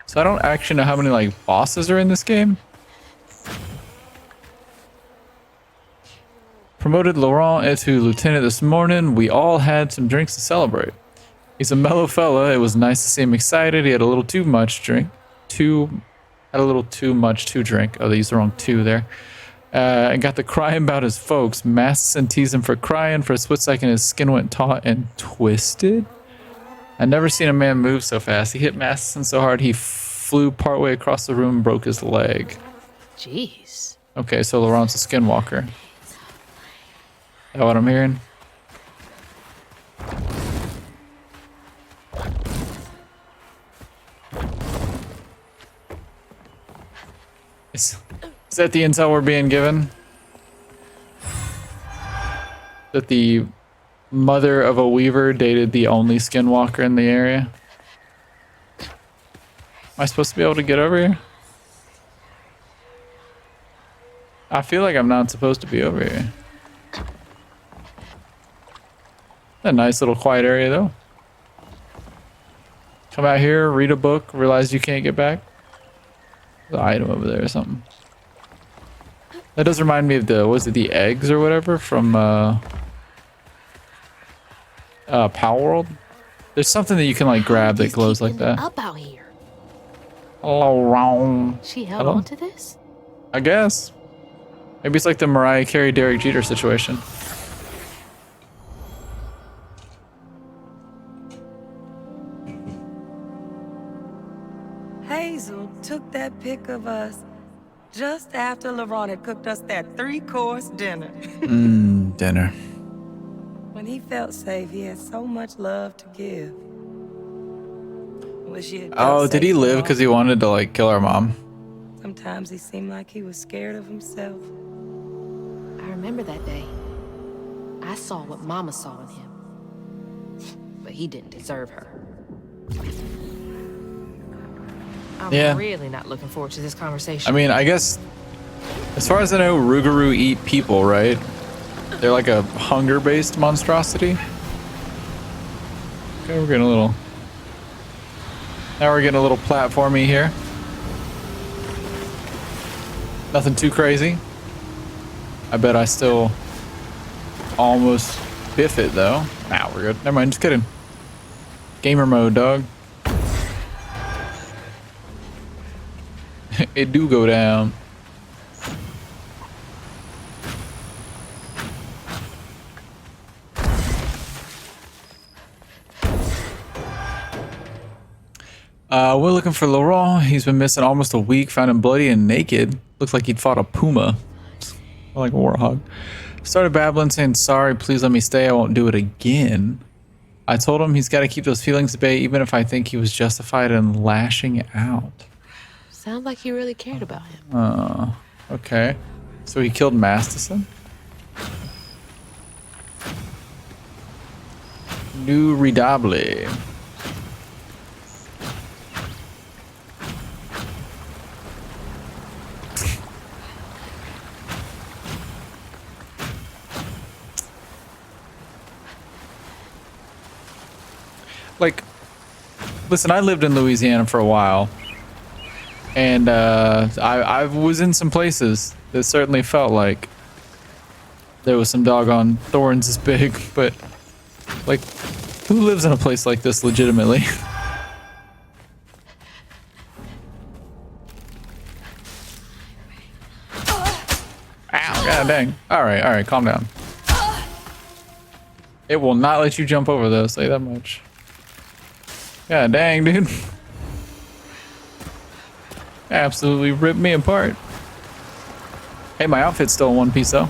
So I don't actually know how many like bosses are in this game. Promoted Laurent to lieutenant this morning. We all had some drinks to celebrate. He's a mellow fella. It was nice to see him excited. He had a little too much drink. Had a little too much to drink. Oh, they used the wrong two there. And got the crying about his folks. Masks and teased him for crying. For a split second, his skin went taut and twisted. I've never seen a man move so fast. He hit Masson so hard he flew partway across the room and broke his leg. Jeez. Okay, so Laurent's a skinwalker. Is that what I'm hearing? Is that the intel we're being given? That the mother of a weaver dated the only skinwalker in the area? Am I supposed to be able to get over here? I feel like I'm not supposed to be over here. A nice little quiet area though. Come out here, read a book, realize you can't get back. There's an item over there or something. That does remind me of was it the eggs or whatever from Power World? There's something that you can like grab that glows like that. Up out here. Hello, wrong. She held Hello? on to this? I guess. Maybe it's like the Mariah Carey, Derek Jeter situation. Hazel took that pic of us just after LeRon had cooked us that 3-course dinner. Dinner. When he felt safe, he had so much love to give. Wish he had felt Oh, did he safe live more. because he wanted to like kill our mom? Sometimes he seemed like he was scared of himself. I remember that day. I saw what Mama saw in him. But he didn't deserve her. I'm Yeah. really not looking forward to this conversation. I mean, I guess as far as I know, Rougarou eat people, right? They're like a hunger-based monstrosity. Okay, we're getting a little... Now we're getting a little platformy here. Nothing too crazy. I bet I still almost biff it though. Nah, we're good. Never mind, just kidding. Gamer mode, dog. It do go down. We're looking for Laurent. He's been missing almost a week. Found him bloody and naked. Looks like he'd fought a puma. Like a warhog. Started babbling, saying, sorry, please let me stay. I won't do it again. I told him he's got to keep those feelings at bay, even if I think he was justified in lashing out. Sounds like you really cared about him. Okay. So he killed Masterson? New Redouble. Like, listen, I lived in Louisiana for a while, and I was in some places that certainly felt like there was some doggone thorns this big, but like, who lives in a place like this legitimately? Ow, god dang. Alright, calm down. It will not let you jump over those, say that much. God dang, dude. Absolutely ripped me apart. Hey, my outfit's still in one piece, though.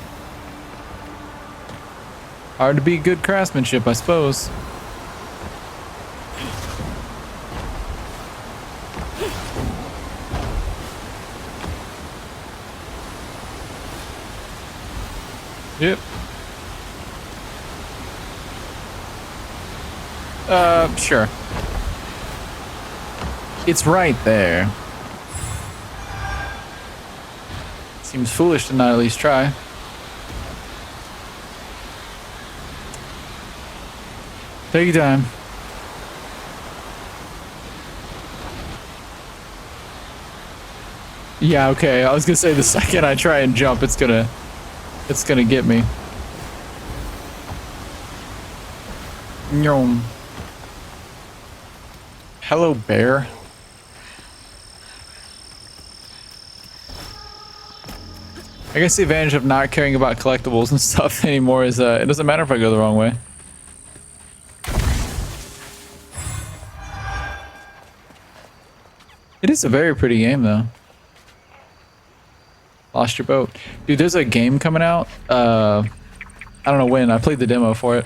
Hard to beat good craftsmanship, I suppose. Yep. Sure. It's right there. Seems foolish to not at least try. Take your time. Yeah, okay. I was gonna say the second I try and jump, it's gonna get me. Nyom. Hello, bear. I guess the advantage of not caring about collectibles and stuff anymore is it doesn't matter if I go the wrong way. It is a very pretty game, though. Lost your boat. Dude, there's a game coming out. I don't know when. I played the demo for it.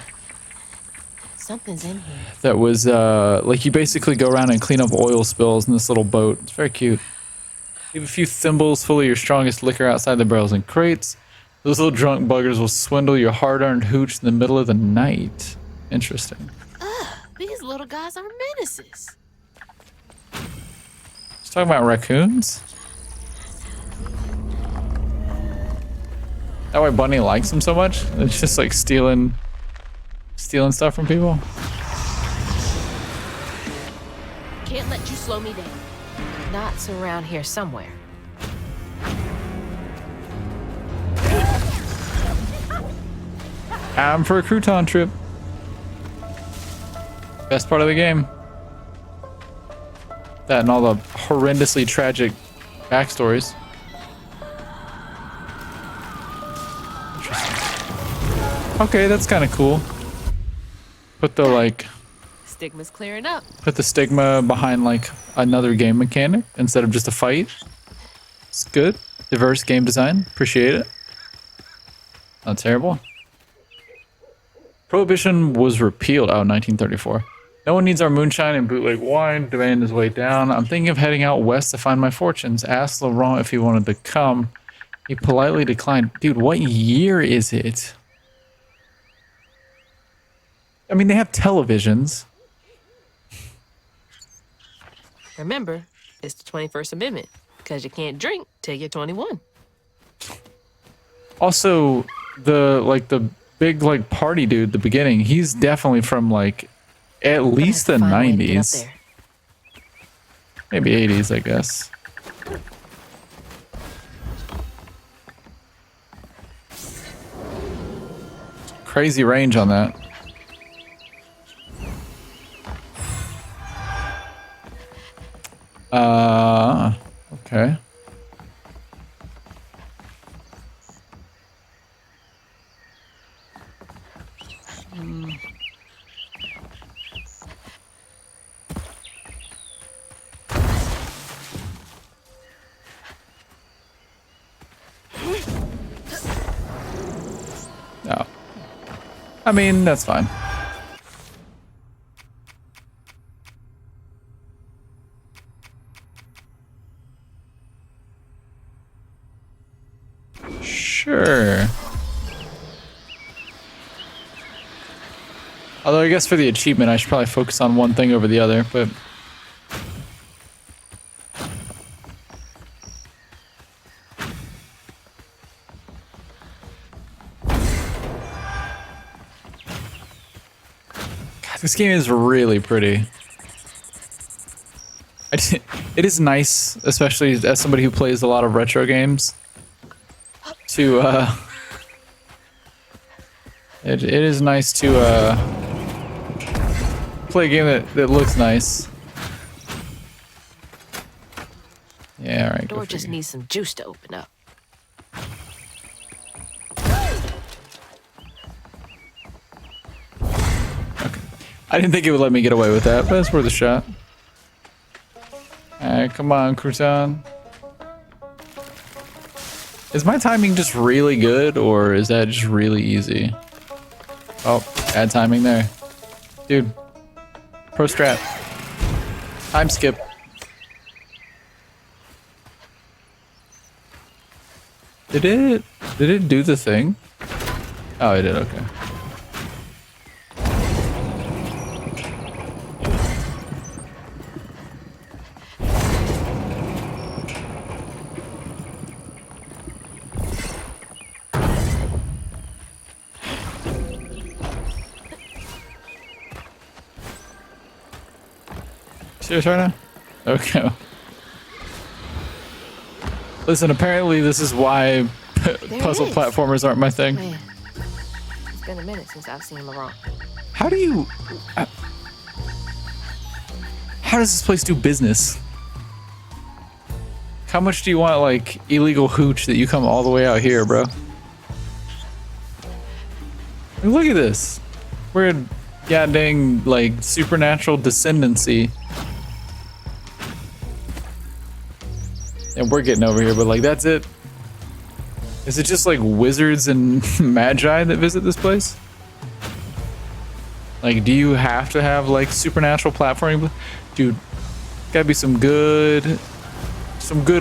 Something's in here. That was, like, you basically go around and clean up oil spills in this little boat. It's very cute. Leave a few thimbles full of your strongest liquor outside the barrels and crates. Those little drunk buggers will swindle your hard-earned hooch in the middle of the night. Interesting. These little guys are menaces. Just talking about raccoons? That why Bunny likes him so much? It's just like stealing stuff from people. Can't let you slow me down. Knots around here somewhere. I'm for a crouton trip. Best part of the game. That and all the horrendously tragic backstories. Interesting. Okay, that's kind of cool. Put the like, Stigma's clearing up. put the stigma behind like another game mechanic instead of just a fight. It's good. Diverse game design. Appreciate it. Not terrible. Prohibition was repealed. Oh, 1934. No one needs our moonshine and bootleg wine. Demand is way down. I'm thinking of heading out west to find my fortunes. Asked Laurent if he wanted to come. He politely declined. Dude, what year is it? I mean, they have televisions. Remember, it's the 21st Amendment, because you can't drink till you're 21. Also, the big like party dude at the beginning, he's definitely from like at least the 90s. Maybe 80s, I guess. Crazy range on that. Okay. No. I mean, that's fine. Sure. Although I guess for the achievement, I should probably focus on one thing over the other, but... God, this game is really pretty. It is nice, especially as somebody who plays a lot of retro games, to it is nice to play a game that looks nice. Yeah, all right. Door just needs some juice to open up. Okay. I didn't think it would let me get away with that, but it's worth a shot. Alright, come on, crouton. Is my timing just really good, or is that just really easy? Oh, bad timing there. Dude. Pro strat. Time skip. Did it do the thing? Oh, it did, okay. Serious right now? Okay. Listen, apparently this is why puzzle platformers aren't my thing. Man, it's been a minute since I've seen Laurent. How do you... how does this place do business? How much do you want, like, illegal hooch that you come all the way out here, bro? Like, look at this. We're in goddamn, like, supernatural descendancy. And we're getting over here, but like, that's it. Is it just like wizards and magi that visit this place? Like, do you have to have like supernatural platforming? Dude, gotta be some good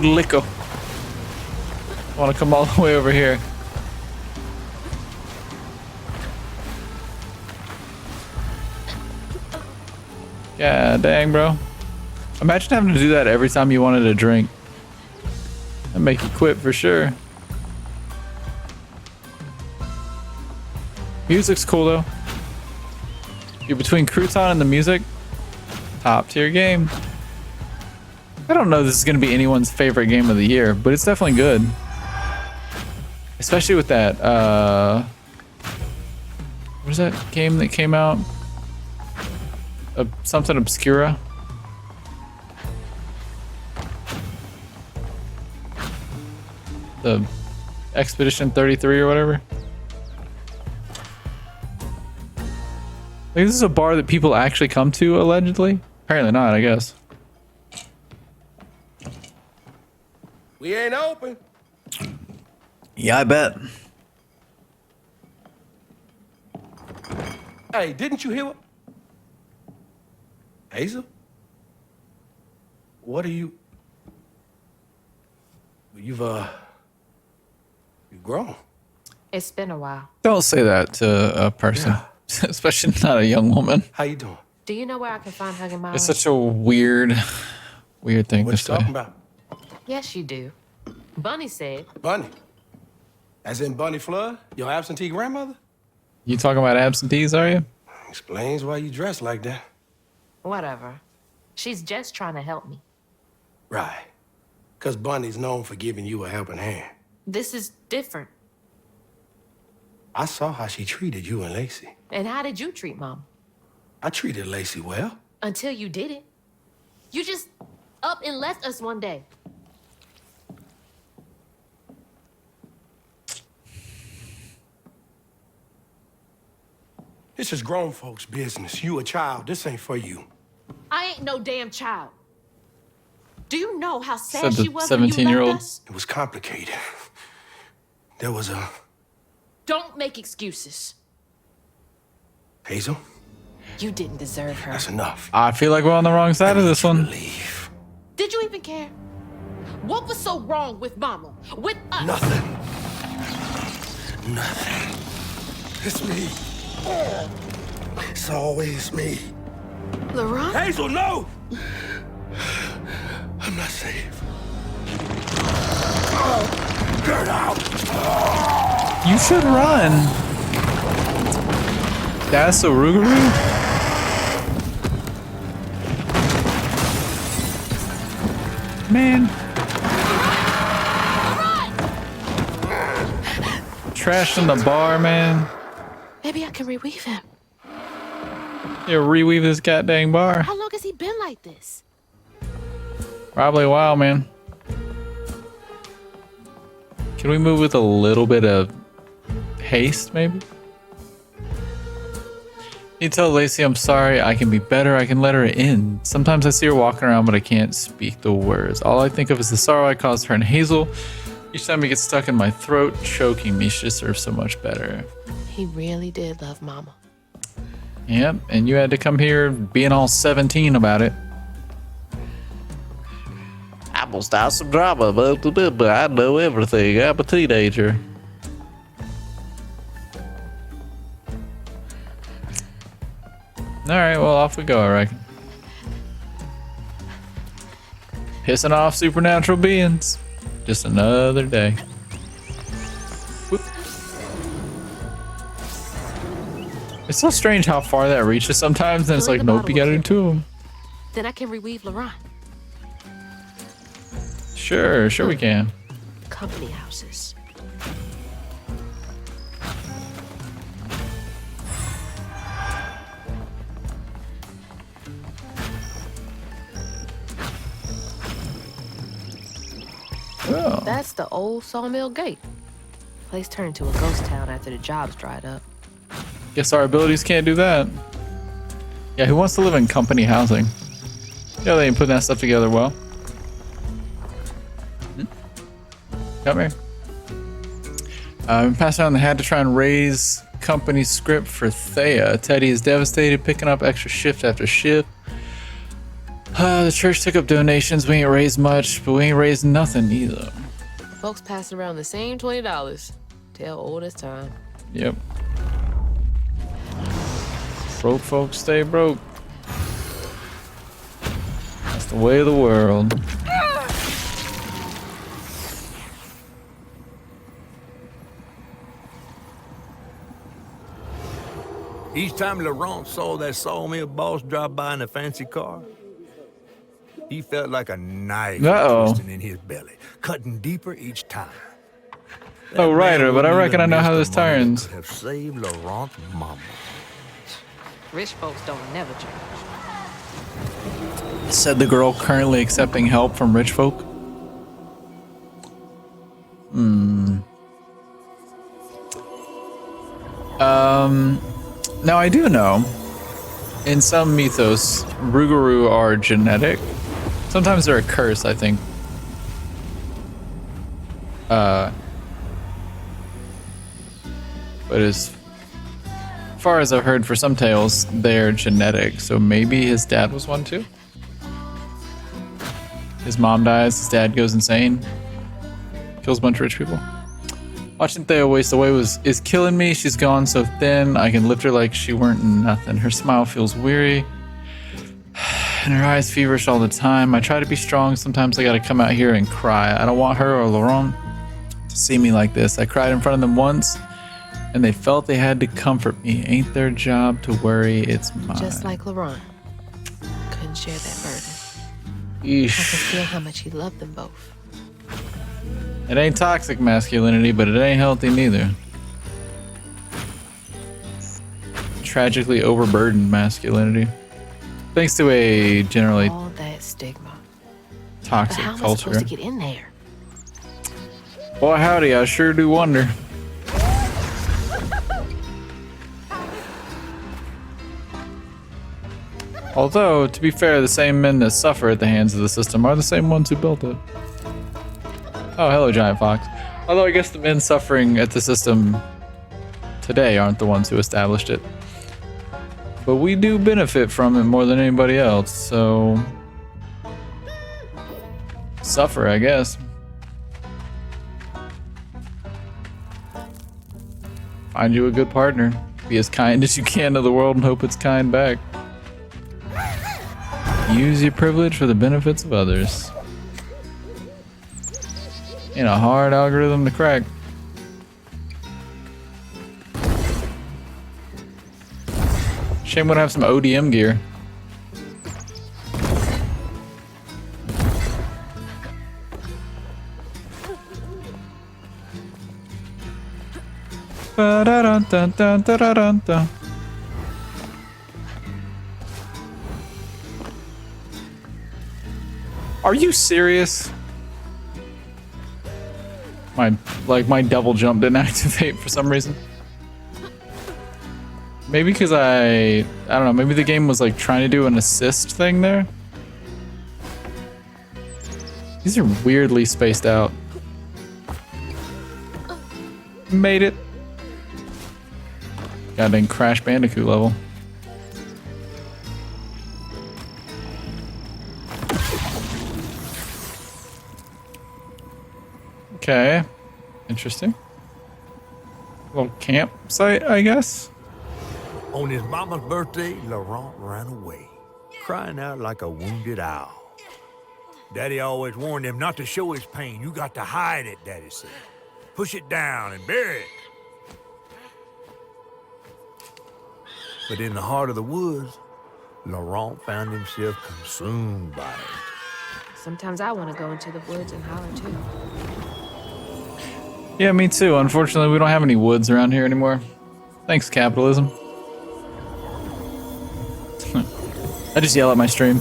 liquor. I wanna come all the way over here. Yeah, dang, bro. Imagine having to do that every time you wanted a drink. That'd make you quit for sure. Music's cool though. You're between Crouton and the music. Top tier game. I don't know if this is going to be anyone's favorite game of the year, but it's definitely good. Especially with that, what is that game that came out? Something Obscura. The Expedition 33 or whatever. Like, this is a bar that people actually come to, allegedly. Apparently not, I guess. We ain't open. Yeah, I bet. Hey, didn't you hear what? Hazel? What are you? You've grown. It's been a while. Don't say that to a person, especially not a young woman. How you doing? Do you know where I can find Hugging Molly? It's such a weird thing What to you say. talking about? Yes, you do. Bunny said. Bunny. As in Bunny Flood, your absentee grandmother? You talking about absentees, are you? Explains why you dress like that. Whatever. She's just trying to help me. Right. Because Bunny's known for giving you a helping hand. This is different. I saw how she treated you and Lacey. And how did you treat Mom? I treated Lacey well. Until you didn't. You just up and left us one day. This is grown folks' business. You a child. This ain't for you. I ain't no damn child. Do you know how sad Said the she was when you 17-year-old. left us? It was complicated. There was a... Don't make excuses. Hazel, You didn't deserve her. that's enough. I feel like we're on the wrong side of this one. Leave. Did you even care? What was so wrong with Mama? With us? Nothing. Nothing. It's me. It's always me. Laurent? Hazel, no! I'm not safe. Get out! You should run. That's a Rougarou? Man. Trash in the bar, man. Maybe I can reweave him. Yeah, reweave this goddamn bar. How long has he been like this? Probably a while, man. Can we move with a little bit of haste, maybe? You tell Lacey I'm sorry, I can be better, I can let her in. Sometimes I see her walking around, but I can't speak the words. All I think of is the sorrow I caused her and Hazel. Each time it gets stuck in my throat, choking me. She deserves so much better. He really did love Mama. Yep, and you had to come here being all 17 about it. I will start some drama, but I know everything. I'm a teenager. Alright, well, off we go, I reckon. Pissing off supernatural beings. Just another day. Whoop. It's so strange how far that reaches sometimes, and it's like, nope, you gotta do two of them. Then I can reweave Laurent. Sure we can. Company houses. Oh. That's the old Sawmill Gate. Place turned into a ghost town after the jobs dried up. Guess our abilities can't do that. Yeah, who wants to live in company housing? Yeah, they ain't putting that stuff together well. Come here. I'm passing on the hat to try and raise company script for Thea. Teddy is devastated, picking up extra shift after shift. The church took up donations. We ain't raised much, but we ain't raised nothing either. Folks passing around the same $20. Tell old as time. Yep. Broke folks stay broke. That's the way of the world. Each time Laurent saw that sawmill boss drive by in a fancy car, he felt like a knife twisting in his belly, cutting deeper each time. Oh, right, but I reckon I know how this turns. Have saved Laurent's mama. Rich folks don't never change. Said the girl currently accepting help from rich folk. Now I do know, in some mythos, Rougarou are genetic. Sometimes they're a curse, I think. But as far as I've heard, for some tales, they're genetic. So maybe his dad was one too? His mom dies, his dad goes insane, kills a bunch of rich people. Watching Thea waste away is killing me. She's gone so thin, I can lift her like she weren't nothing. Her smile feels weary, and her eyes feverish all the time. I try to be strong. Sometimes I gotta come out here and cry. I don't want her or Laurent to see me like this. I cried in front of them once, and they felt they had to comfort me. Ain't their job to worry, it's mine. Just like Laurent. Couldn't share that burden. I Eesh. could feel how much he loved them both. It ain't toxic masculinity, but it ain't healthy neither. Tragically overburdened masculinity. Thanks to a generally All that stigma. But toxic how am I culture. supposed to get in there? Boy, howdy, I sure do wonder. Although, to be fair, the same men that suffer at the hands of the system are the same ones who built it. Oh, hello, Giant Fox. Although I guess the men suffering at the system today aren't the ones who established it. But we do benefit from it more than anybody else, so... suffer, I guess. Find you a good partner. Be as kind as you can to the world and hope it's kind back. Use your privilege for the benefits of others. Ain't a hard algorithm to crack. Shame we don't have some ODM gear. Ba-da-dun-dun-dun-dun-dun-dun. Are you serious? My double jump didn't activate for some reason. Maybe because I don't know, maybe the game was like trying to do an assist thing there. These are weirdly spaced out. Made it. Goddamn Crash Bandicoot level. Okay, interesting. Little campsite, I guess. On his mama's birthday, Laurent ran away, crying out like a wounded owl. Daddy always warned him not to show his pain. You got to hide it, Daddy said. Push it down and bury it. But in the heart of the woods, Laurent found himself consumed by it. Sometimes I want to go into the woods and holler too. Yeah, me too. Unfortunately, we don't have any woods around here anymore. Thanks, capitalism. I just yell at my stream.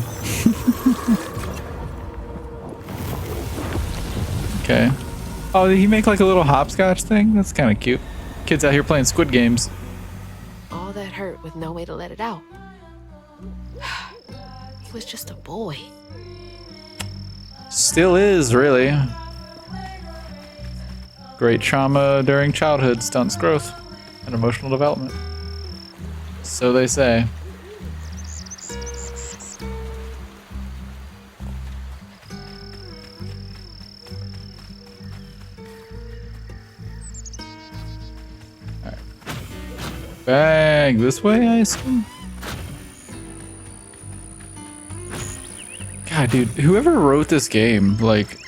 Okay. Oh, did he make like a little hopscotch thing? That's kind of cute. Kids out here playing Squid Games. All that hurt with no way to let it out. He was just a boy. Still is, really. Great trauma during childhood stunts growth and emotional development. So they say. Alright. Bag this way, I assume? God, dude, whoever wrote this game, like,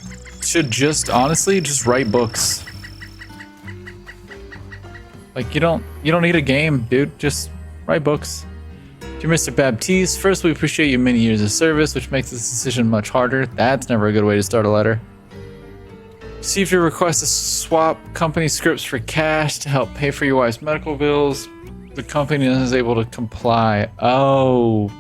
should just, honestly, just write books. Like, you don't need a game, dude. Just write books. Dear Mr. Baptiste, first we appreciate your many years of service, which makes this decision much harder. That's never a good way to start a letter. Received your request to swap company scripts for cash to help pay for your wife's medical bills. The company is able to comply. Oh,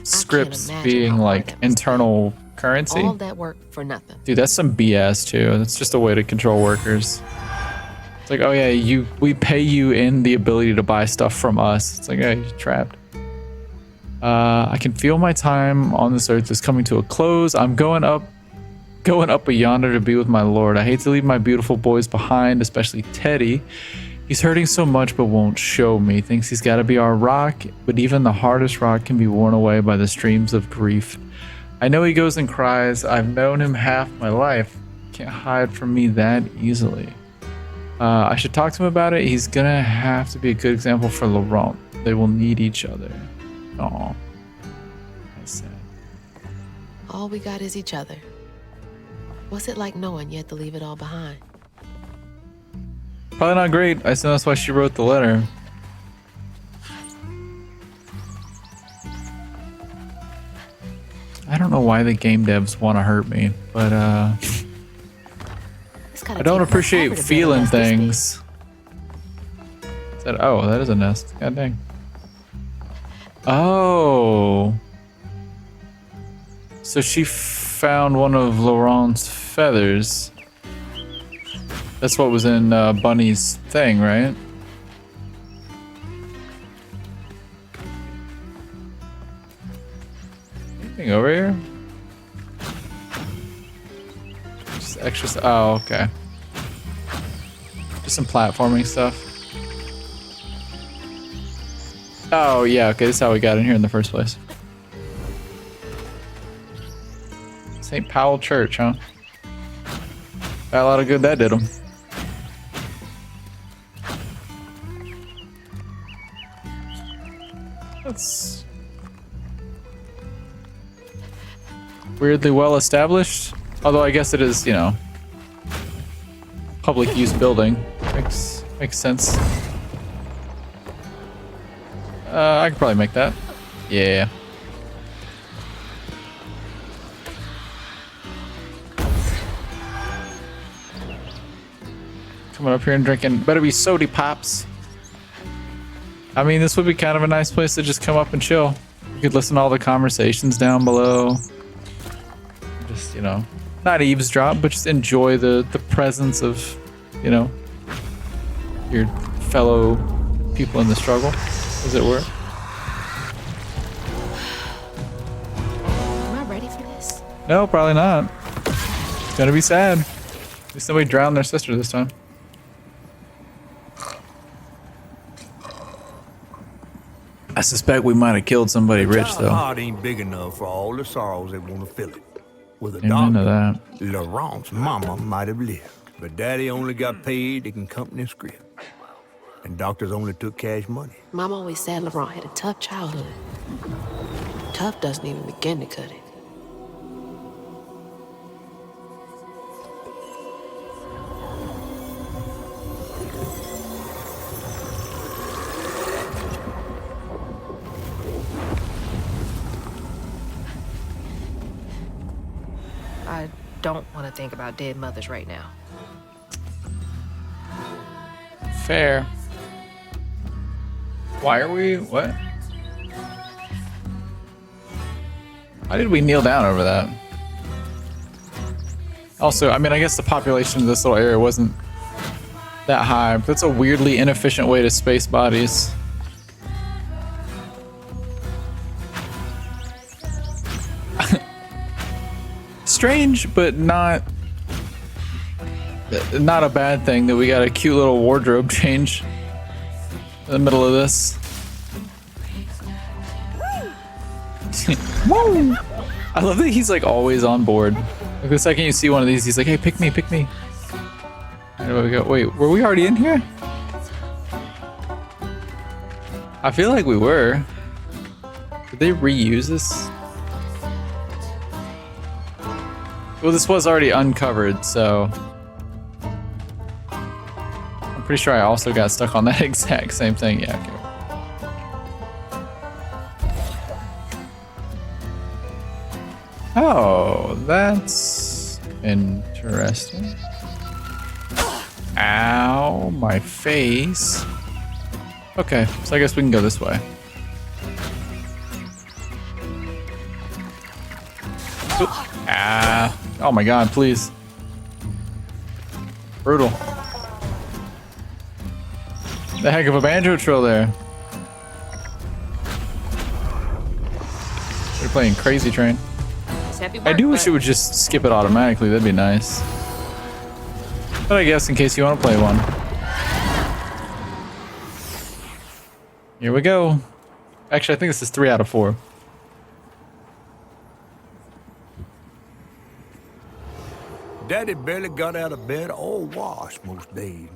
scripts imagine being how hard like that must be. internal currency. All that work for nothing. Dude, that's some BS too. That's just a way to control workers. It's like, oh yeah, we pay you in the ability to buy stuff from us. It's like, yeah, you're trapped. I can feel my time on this earth is coming to a close. I'm going up yonder to be with my lord. I hate to leave my beautiful boys behind, especially Teddy. He's hurting so much but won't show me. Thinks he's got to be our rock, but even the hardest rock can be worn away by the streams of grief. I know he goes and cries. I've known him half my life. Can't hide from me that easily. I should talk to him about it. He's gonna have to be a good example for Laurent. They will need each other. Aw. That's sad. All we got is each other. What's it like knowing you had to leave it all behind? Probably not great. I assume that's why she wrote the letter. I don't know why the game devs want to hurt me, but It's gotta I don't take appreciate forever to build a feeling nest this big. things. Oh, that is a nest. God dang. Oh. So she found one of Laurent's feathers. That's what was in Bunny's thing, right? Anything over here? Just extra. Oh, okay. Just some platforming stuff. Oh, yeah, okay, this is how we got in here in the first place. St. Powell Church, huh? Got a lot of good that did them. That's weirdly well established. Although I guess it is, you know, public use building. Makes sense. I could probably make that. Yeah. Coming up here and drinking. Better be soda pops. I mean, this would be kind of a nice place to just come up and chill. You could listen to all the conversations down below. Just, you know, not eavesdrop, but just enjoy the presence of, you know, your fellow people in the struggle, as it were. Am I ready for this? No, probably not. It's gonna be sad. At least somebody drowned their sister this time. I suspect we might have killed somebody rich, Child though. heart ain't big enough for all the sorrows that want to fill it. With a Amen to doctor, that. Laurent's mama might have lived, but daddy only got paid to accompany script. And doctors only took cash money. Mom always said Laurent had a tough childhood. Tough doesn't even begin to cut it. I don't want to think about dead mothers right now. Fair. Why are we? What? Why did we kneel down over that? Also, I mean, I guess the population of this little area wasn't that high, but that's a weirdly inefficient way to space bodies. Strange, but not a bad thing that we got a cute little wardrobe change in the middle of this. Woo! I love that he's like always on board. Like the second you see one of these, he's like, "Hey, pick me, pick me." And we go. Wait, were we already in here? I feel like we were. Did they reuse this? Well, this was already uncovered, so I'm pretty sure I also got stuck on that exact same thing. Yeah, okay. Oh, that's interesting. Ow, my face. Okay, so I guess we can go this way. Oop. Ah, oh my god, please. Brutal. The heck of a banjo trill there. We're playing Crazy Train. Happy I do wish it would just skip it automatically. That'd be nice. But I guess in case you want to play one. Here we go. Actually, I think this is 3 out of 4. Daddy barely got out of bed or washed most days.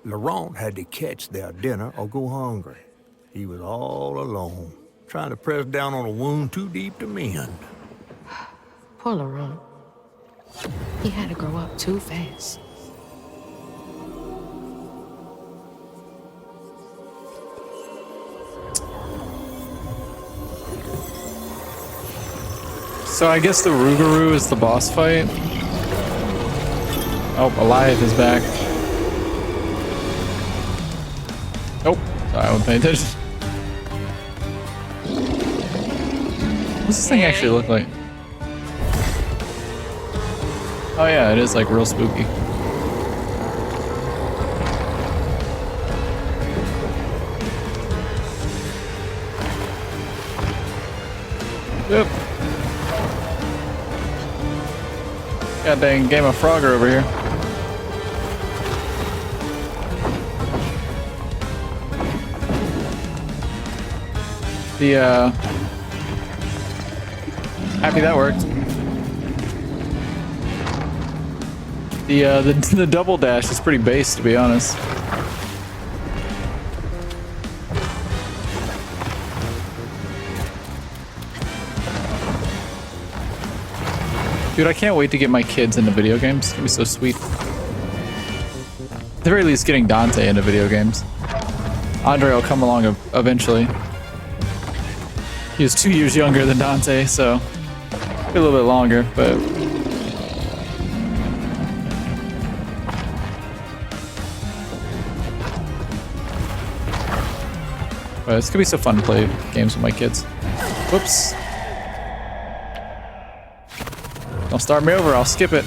Laurent had to catch their dinner or go hungry. He was all alone, trying to press down on a wound too deep to mend. Poor Laurent. He had to grow up too fast. So I guess the Rougarou is the boss fight. Oh, Eliath is back. Nope. Sorry, I wasn't paying attention. What's this thing actually look like? Oh yeah, it is like real spooky. Yep. God dang Game of Frogger over here. Happy that worked. The double dash is pretty base, to be honest. Dude, I can't wait to get my kids into video games. It's gonna be so sweet. At the very least, getting Dante into video games. Andre will come along eventually. He was 2 years younger than Dante, so a little bit longer, but it's gonna be so fun to play games with my kids. Whoops. Don't start me over, I'll skip it.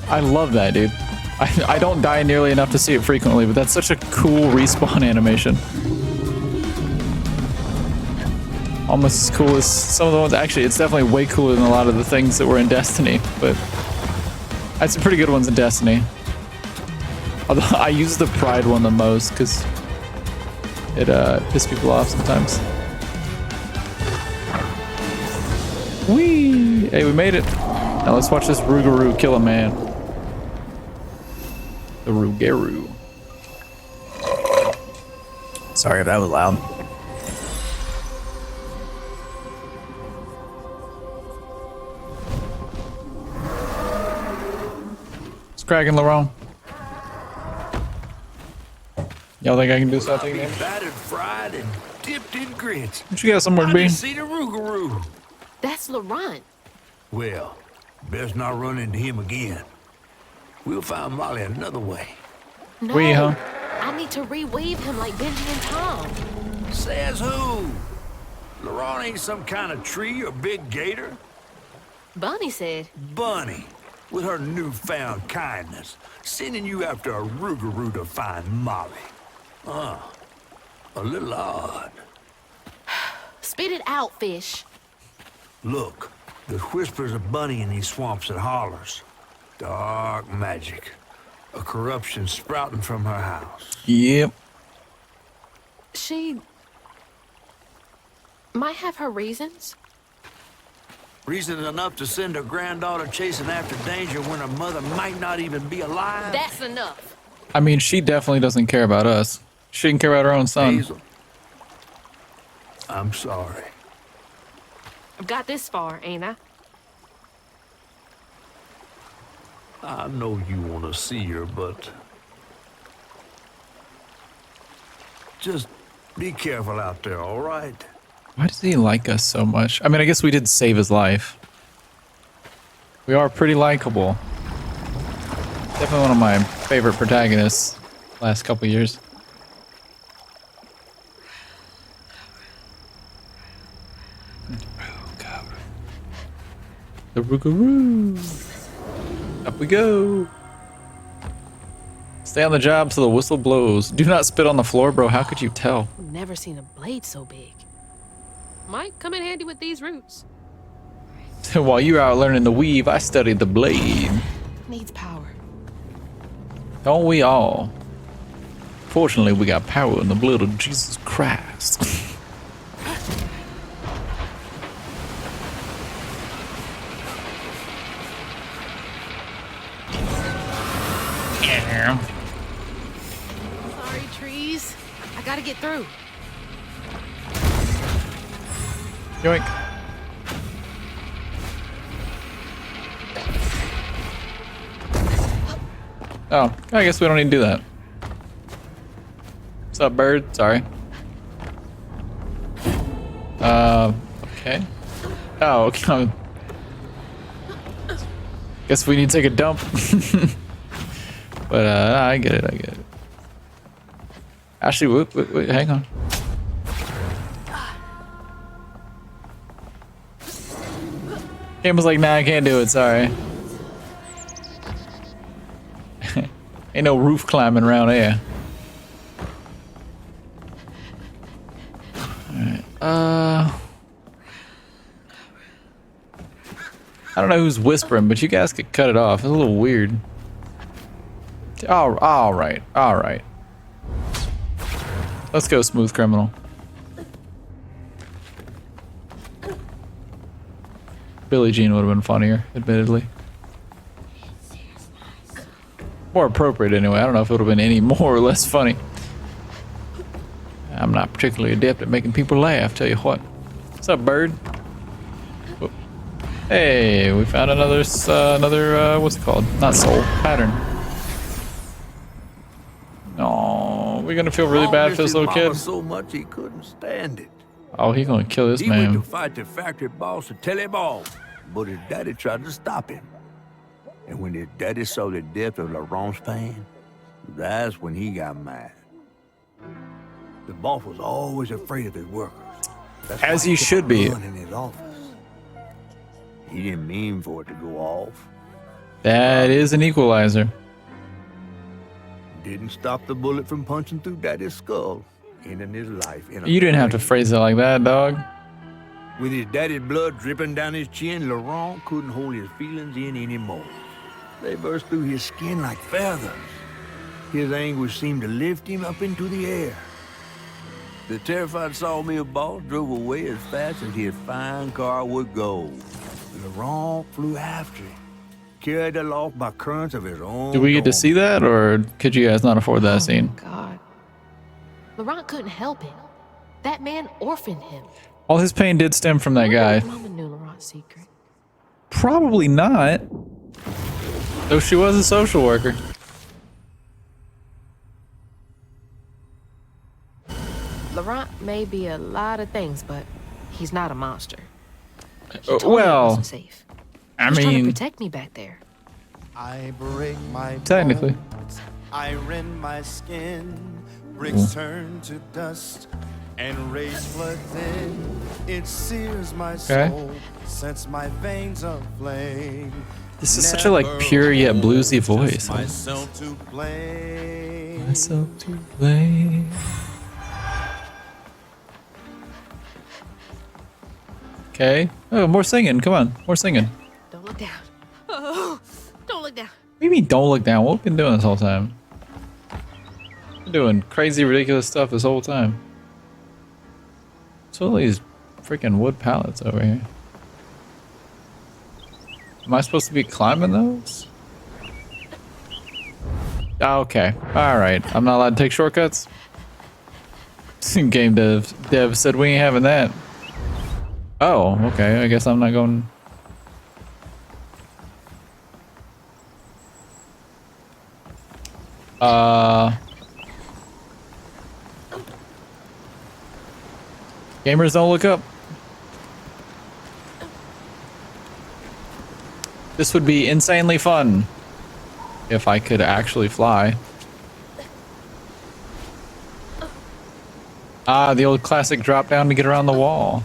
I love that, dude. I don't die nearly enough to see it frequently, but that's such a cool respawn animation. Almost as cool as some of the ones. Actually, it's definitely way cooler than a lot of the things that were in Destiny, but I had some pretty good ones in Destiny. Although I use the Pride one the most because it pisses people off sometimes. Whee! Hey, we made it. Now let's watch this Rougarou kill a man. The Rougarou. Sorry if that was loud. It's cracking, Laurent. Y'all think I can do something? Battered, fried, and dipped in grits. What you got somewhere to I be? just see the Rougarou. That's Laurent. Well, best not run into him again. We'll find Molly another way. No, We, huh? I need to reweave him like Benji and Tom. Says who? Laurent ain't some kind of tree or big gator. Bunny said, Bunny, with her newfound kindness, sending you after a Rougarou to find Molly. A little odd. spit it out, fish. Look, there's whispers of Bunny in these swamps and hollers. Dark magic. A corruption sprouting from her house. Yep. She might have her reasons. Reason enough to send her granddaughter chasing after danger when her mother might not even be alive? That's enough. I mean, she definitely doesn't care about us. She can care about her own son. Hazel, I'm sorry. I've got this far, ain't I? I know you want to see her, but just be careful out there, all right? Why does he like us so much? I mean, I guess we did save his life. We are pretty likable. Definitely one of my favorite protagonists last couple years. The Rougarou. Up we go. Stay on the job till the whistle blows. Do not spit on the floor, bro. How could you tell? Never seen a blade so big. Might come in handy with these roots. While you were out learning to weave, I studied the blade. Needs power. Don't we all? Fortunately, we got power in the blood of Jesus Christ. Yeah. Sorry, trees. I gotta get through. Yoink. Oh, I guess we don't need to do that. What's up, bird? Sorry. Okay. Oh, okay. Guess we need to take a dump. But, I get it, I get it. Actually, wait, hang on. Game was like, nah, I can't do it, sorry. Ain't no roof climbing around here. Alright, I don't know who's whispering, but you guys could cut it off. It's a little weird. Alright. Let's go, smooth criminal. Billie Jean would have been funnier, admittedly. More appropriate anyway. I don't know if it would have been any more or less funny. I'm not particularly adept at making people laugh, tell you what. What's up, bird? Whoop. Hey, we found another, what's it called? Not soul, pattern. Oh, we're gonna feel really bad for this little kid. So much he couldn't stand it. Oh, he's gonna kill this He went man. to fight the factory boss to tell him off, but his daddy tried to stop him. And when his daddy saw the depth of Laurent's pain, that's when he got mad. The boss was always afraid of his workers. That's As why he kept should a be. gun in his office. He didn't mean for it to go off. That is an equalizer. Didn't stop the bullet from punching through Daddy's skull, ending his life in a You didn't have to flame. phrase it like that, dog. With his daddy's blood dripping down his chin, Laurent couldn't hold his feelings in anymore. They burst through his skin like feathers. His anguish seemed to lift him up into the air. The terrified sawmill boss drove away as fast as his fine car would go. Laurent flew after him, carried aloft by currents of his own. Do we get to see that, or could you guys not afford that scene? God. Laurent couldn't help it. That man orphaned him. All his pain did stem from that guy. Mama knew Laurent's secret. Probably not. Though she was a social worker. Laurent may be a lot of things, but he's not a monster. He Uh, told me it well, wasn't safe. I He was trying to mean, protect me back there. I break my technically. bones, I rend my skin, bricks turn to dust, and rage floods in. It sears my soul, sets my veins aflame. This is such a like pure yet bluesy Just voice. myself to blame. Myself to blame. Okay. Oh, more singing. Come on, more singing. Don't look down. Oh, don't look down. What do you mean don't look down? What have we been doing this whole time? We're doing crazy, ridiculous stuff this whole time. So all these freaking wood pallets over here. Am I supposed to be climbing those? Okay. Alright. I'm not allowed to take shortcuts? Game dev said we ain't having that. Oh, okay. I guess I'm not going... Gamers don't look up. This would be insanely fun if I could actually fly. Ah, the old classic drop down to get around the wall.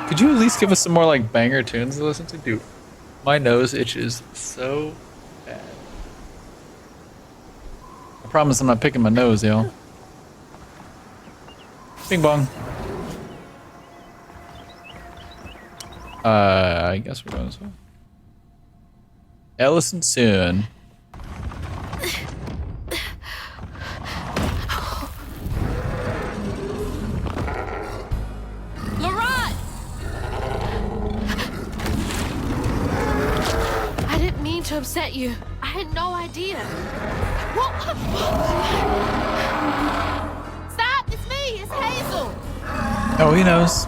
Could you at least give us some more like banger tunes to listen to? Dude, my nose itches so bad. I promise I'm not picking my nose, yo. Bing bong. I guess we're going this way. Ellison soon. Laurent! I didn't mean to upset you. I had no idea. Stop! It's me! It's Hazel! Oh, he knows.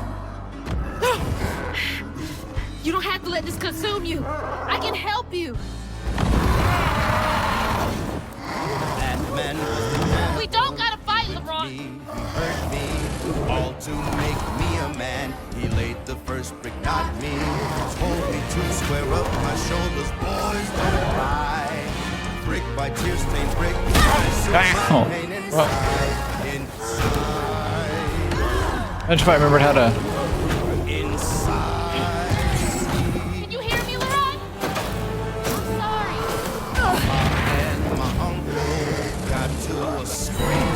You don't have to let this consume you. I can help you. That man was the man We don't gotta fight, Laurent. he hurt me, all to make me a man. He laid the first brick, not me. Told me to square up my shoulders, boys, don't cry. Brick by tear stained brick. Ow. Pain Well. inside. Imagine if I remembered how to. Can you hear me, Laurent? I'm sorry. And my uncle got to a scream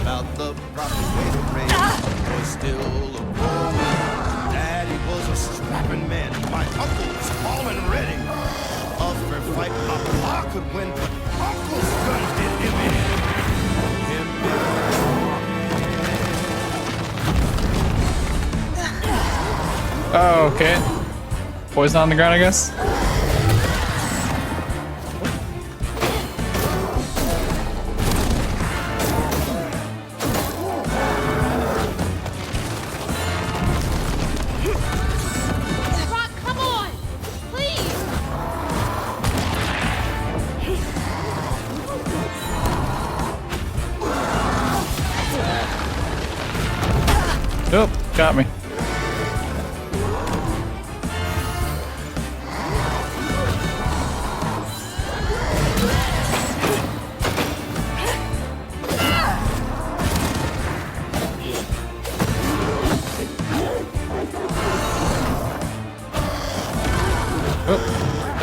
about the proper way to raise was still a boy. Daddy was a strapping man. My uncle was tall and ready. A fair fight my pa could win, but uncle's gun did him in. Oh, okay. Poison on the ground, I guess. Laurent, come on. Please. Oh, got me.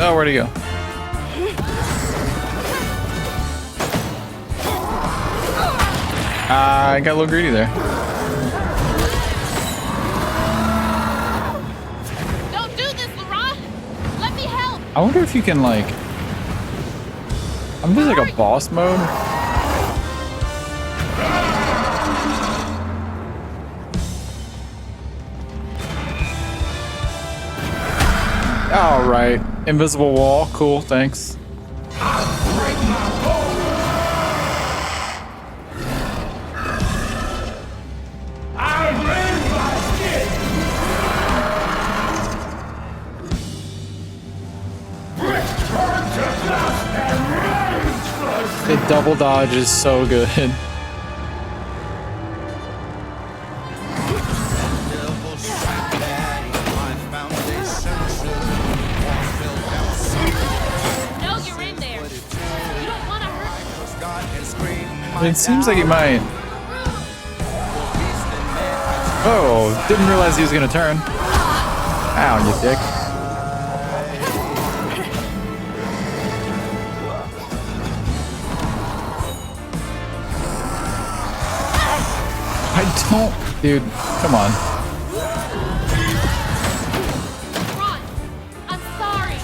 Oh, where'd he go? I got a little greedy there. Don't do this, Laurent. Let me help. I wonder if you can like. I'm just like a boss mode. All right, invisible wall. Cool, thanks. The double dodge is so good. No, you're in there. You don't want to hurt me. It seems like he might. Oh, didn't realize he was gonna turn. Ow, you dick. I don't, dude. Come on. Laurent, I'm sorry.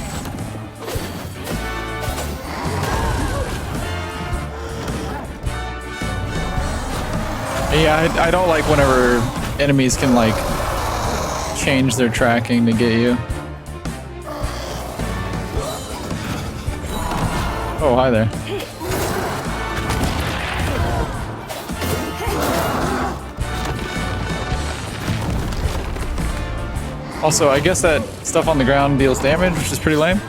Yeah, I don't like whenever enemies can like change their tracking to get you. Oh, hi there. Also, I guess that stuff on the ground deals damage, which is pretty lame.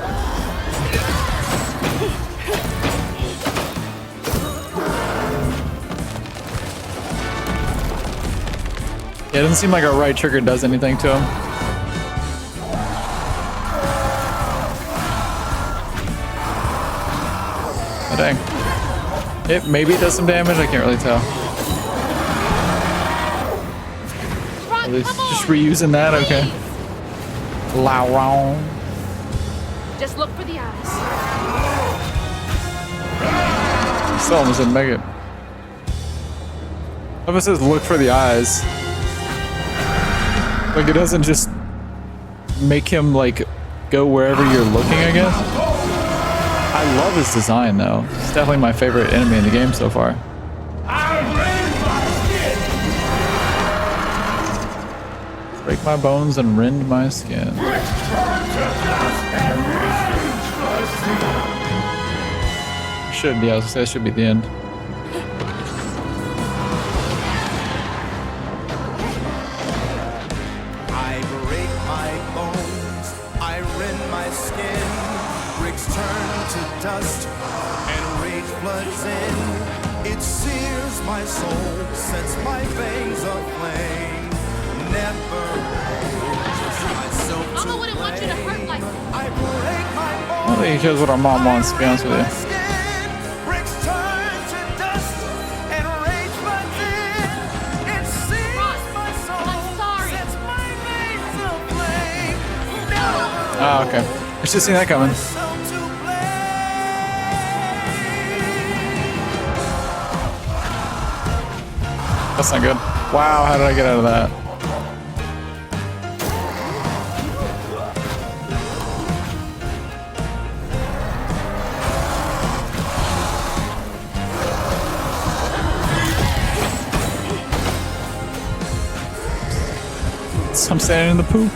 Yeah, it doesn't seem like our right trigger does anything to him. Oh, dang. Maybe it does some damage, I can't really tell. At least just reusing that, okay. Lao wrong. Just look for the eyes. Still almost didn't make it. If it says look for the eyes, like it doesn't just make him like go wherever you're looking, I guess. I love his design though. It's definitely my favorite enemy in the game so far. Break my bones and rend my skin. Should, yeah, I was gonna say that should be the end. I break my bones, I rend my skin, bricks turn to dust, and rage floods in. It sears my soul, sets my veins aflame. Never myself Mama wouldn't want you to hurt like that. I break my I bones. don't think he cares what our mom wants, to be honest with you. Bricks turn to dust, and rage floods in. It sears my soul, I'm sorry. sets my veins aflame. Never Oh, okay. I should have seen that coming. myself to blame. That's not good. Wow, how did I get out of that? I'm standing in the poop.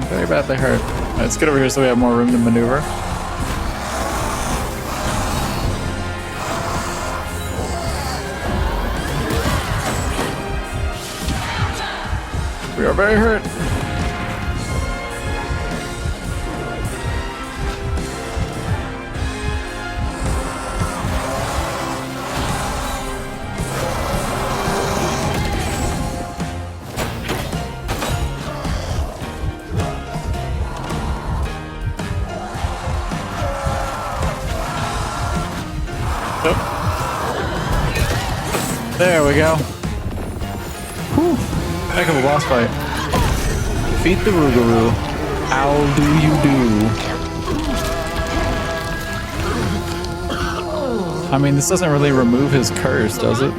Very badly hurt. Alright, let's get over here so we have more room to maneuver. We are very hurt. There we go. Whew. Heck of a boss fight. Defeat the Rougarou. How do you do? I mean, this doesn't really remove his curse, does it?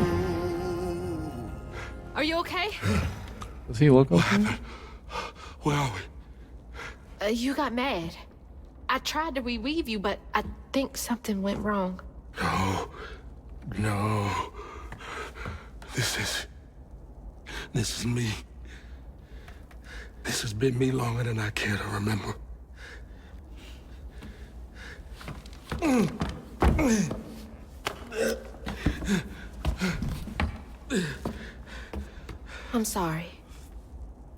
Are you okay? Does he look okay? Where are we? You got mad. I tried to reweave you, but I think something went wrong. No. This is me. This has been me longer than I care to remember. I'm sorry.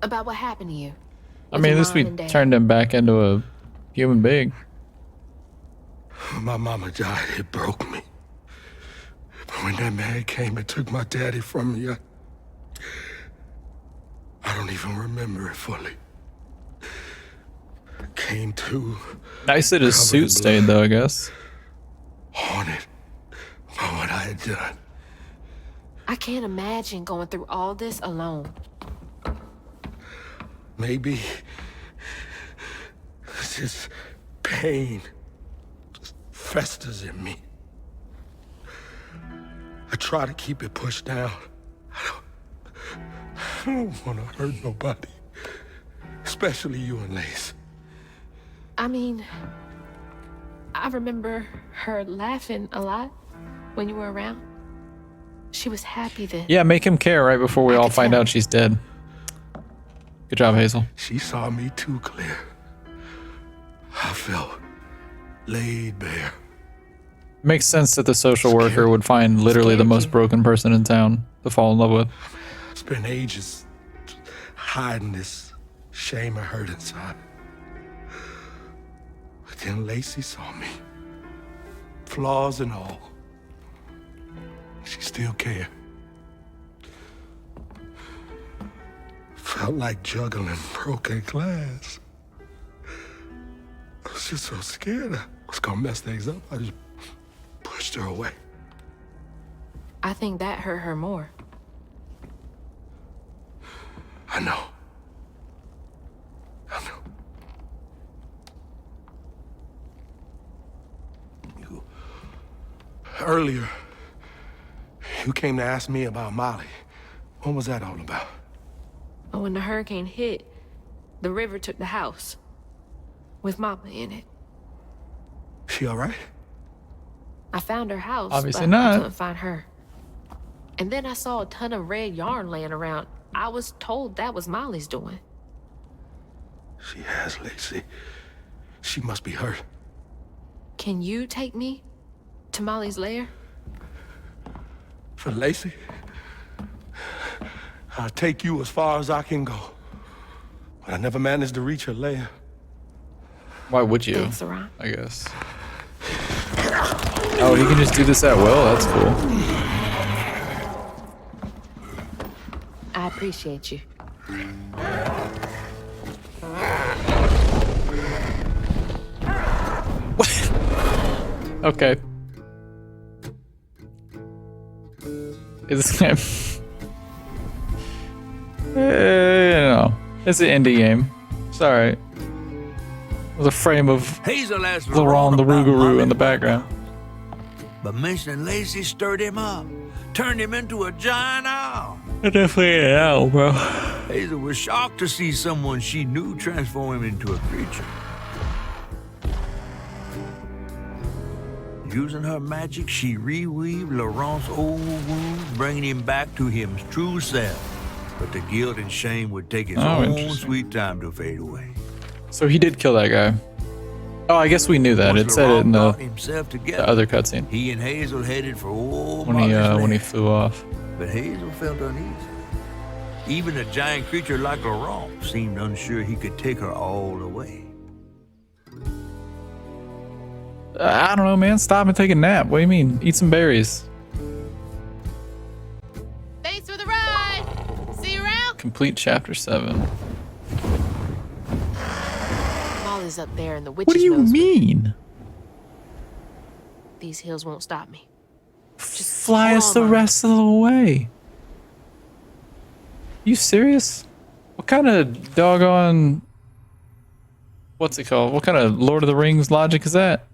About what happened to you. I mean, at least we turned him back into a human being. My mama died. It broke me. But when that man came and took my daddy from me, I don't even remember it fully. Came to. Nice that his covered suit in stayed, blood, though, I guess. haunted by what I had done. I can't imagine going through all this alone. Maybe it's just pain just festers in me. I try to keep it pushed down. I don't want to hurt nobody, especially you and Lace. I mean, I remember her laughing a lot when you were around. She was happy then. Yeah, make him care right before we I all could find tell. out she's dead. Good job, Hazel. She saw me too clear. I felt laid bare. Makes sense that the social worker would find literally the most broken person in town to fall in love with. Spent ages hiding this shame and hurt inside. But then Lacey saw me. flaws and all. She still cared. Felt like juggling broken glass. I was just so scared I was gonna mess things up. I just pushed her away. I think that hurt her more. I know. I know. Earlier, you came to ask me about Molly. What was that all about? But when the hurricane hit, the river took the house. With Mama in it. She all right? I found her house, Obviously but not. I couldn't find her. And then I saw a ton of red yarn laying around. I was told that was Molly's doing. She has, Lacey. She must be hurt. Can you take me to Molly's lair? For Lacey? I'll take you as far as I can go. But I never managed to reach her lair. Why would you? Thanks, Orion. I guess. Oh, he can just do this at will? That's cool. I appreciate you. Okay. It's no. It's an indie game. It's alright. There's a frame of Hazel asked Laurent the about Rougarou Molly in the background. But mentioning Lacey stirred him up, turned him into a giant owl. I definitely ain't an owl, bro. Hazel was shocked to see someone she knew transform him into a creature. Using her magic, she reweaved Laurent's old wounds, bringing him back to his true self. But the guilt and shame would take its own interesting. sweet time to fade away. So he did kill that guy. Oh, I guess we knew that. Once It said it in Laurent the, got himself together, other cutscene he and Hazel headed for old when he Molly's flew off. But Hazel felt uneasy. Even a giant creature like Laurent seemed unsure he could take her all away. I don't know, man. Stop and take a nap. What do you mean? Eat some berries. Thanks for the ride. See you around. Complete chapter 7. Molly's up there in the witch's What do you nose. mean? These hills won't stop me. Just Fly us the hold on. rest of the way. You serious? What kind of doggone... What's it called? What kind of Lord of the Rings logic is that?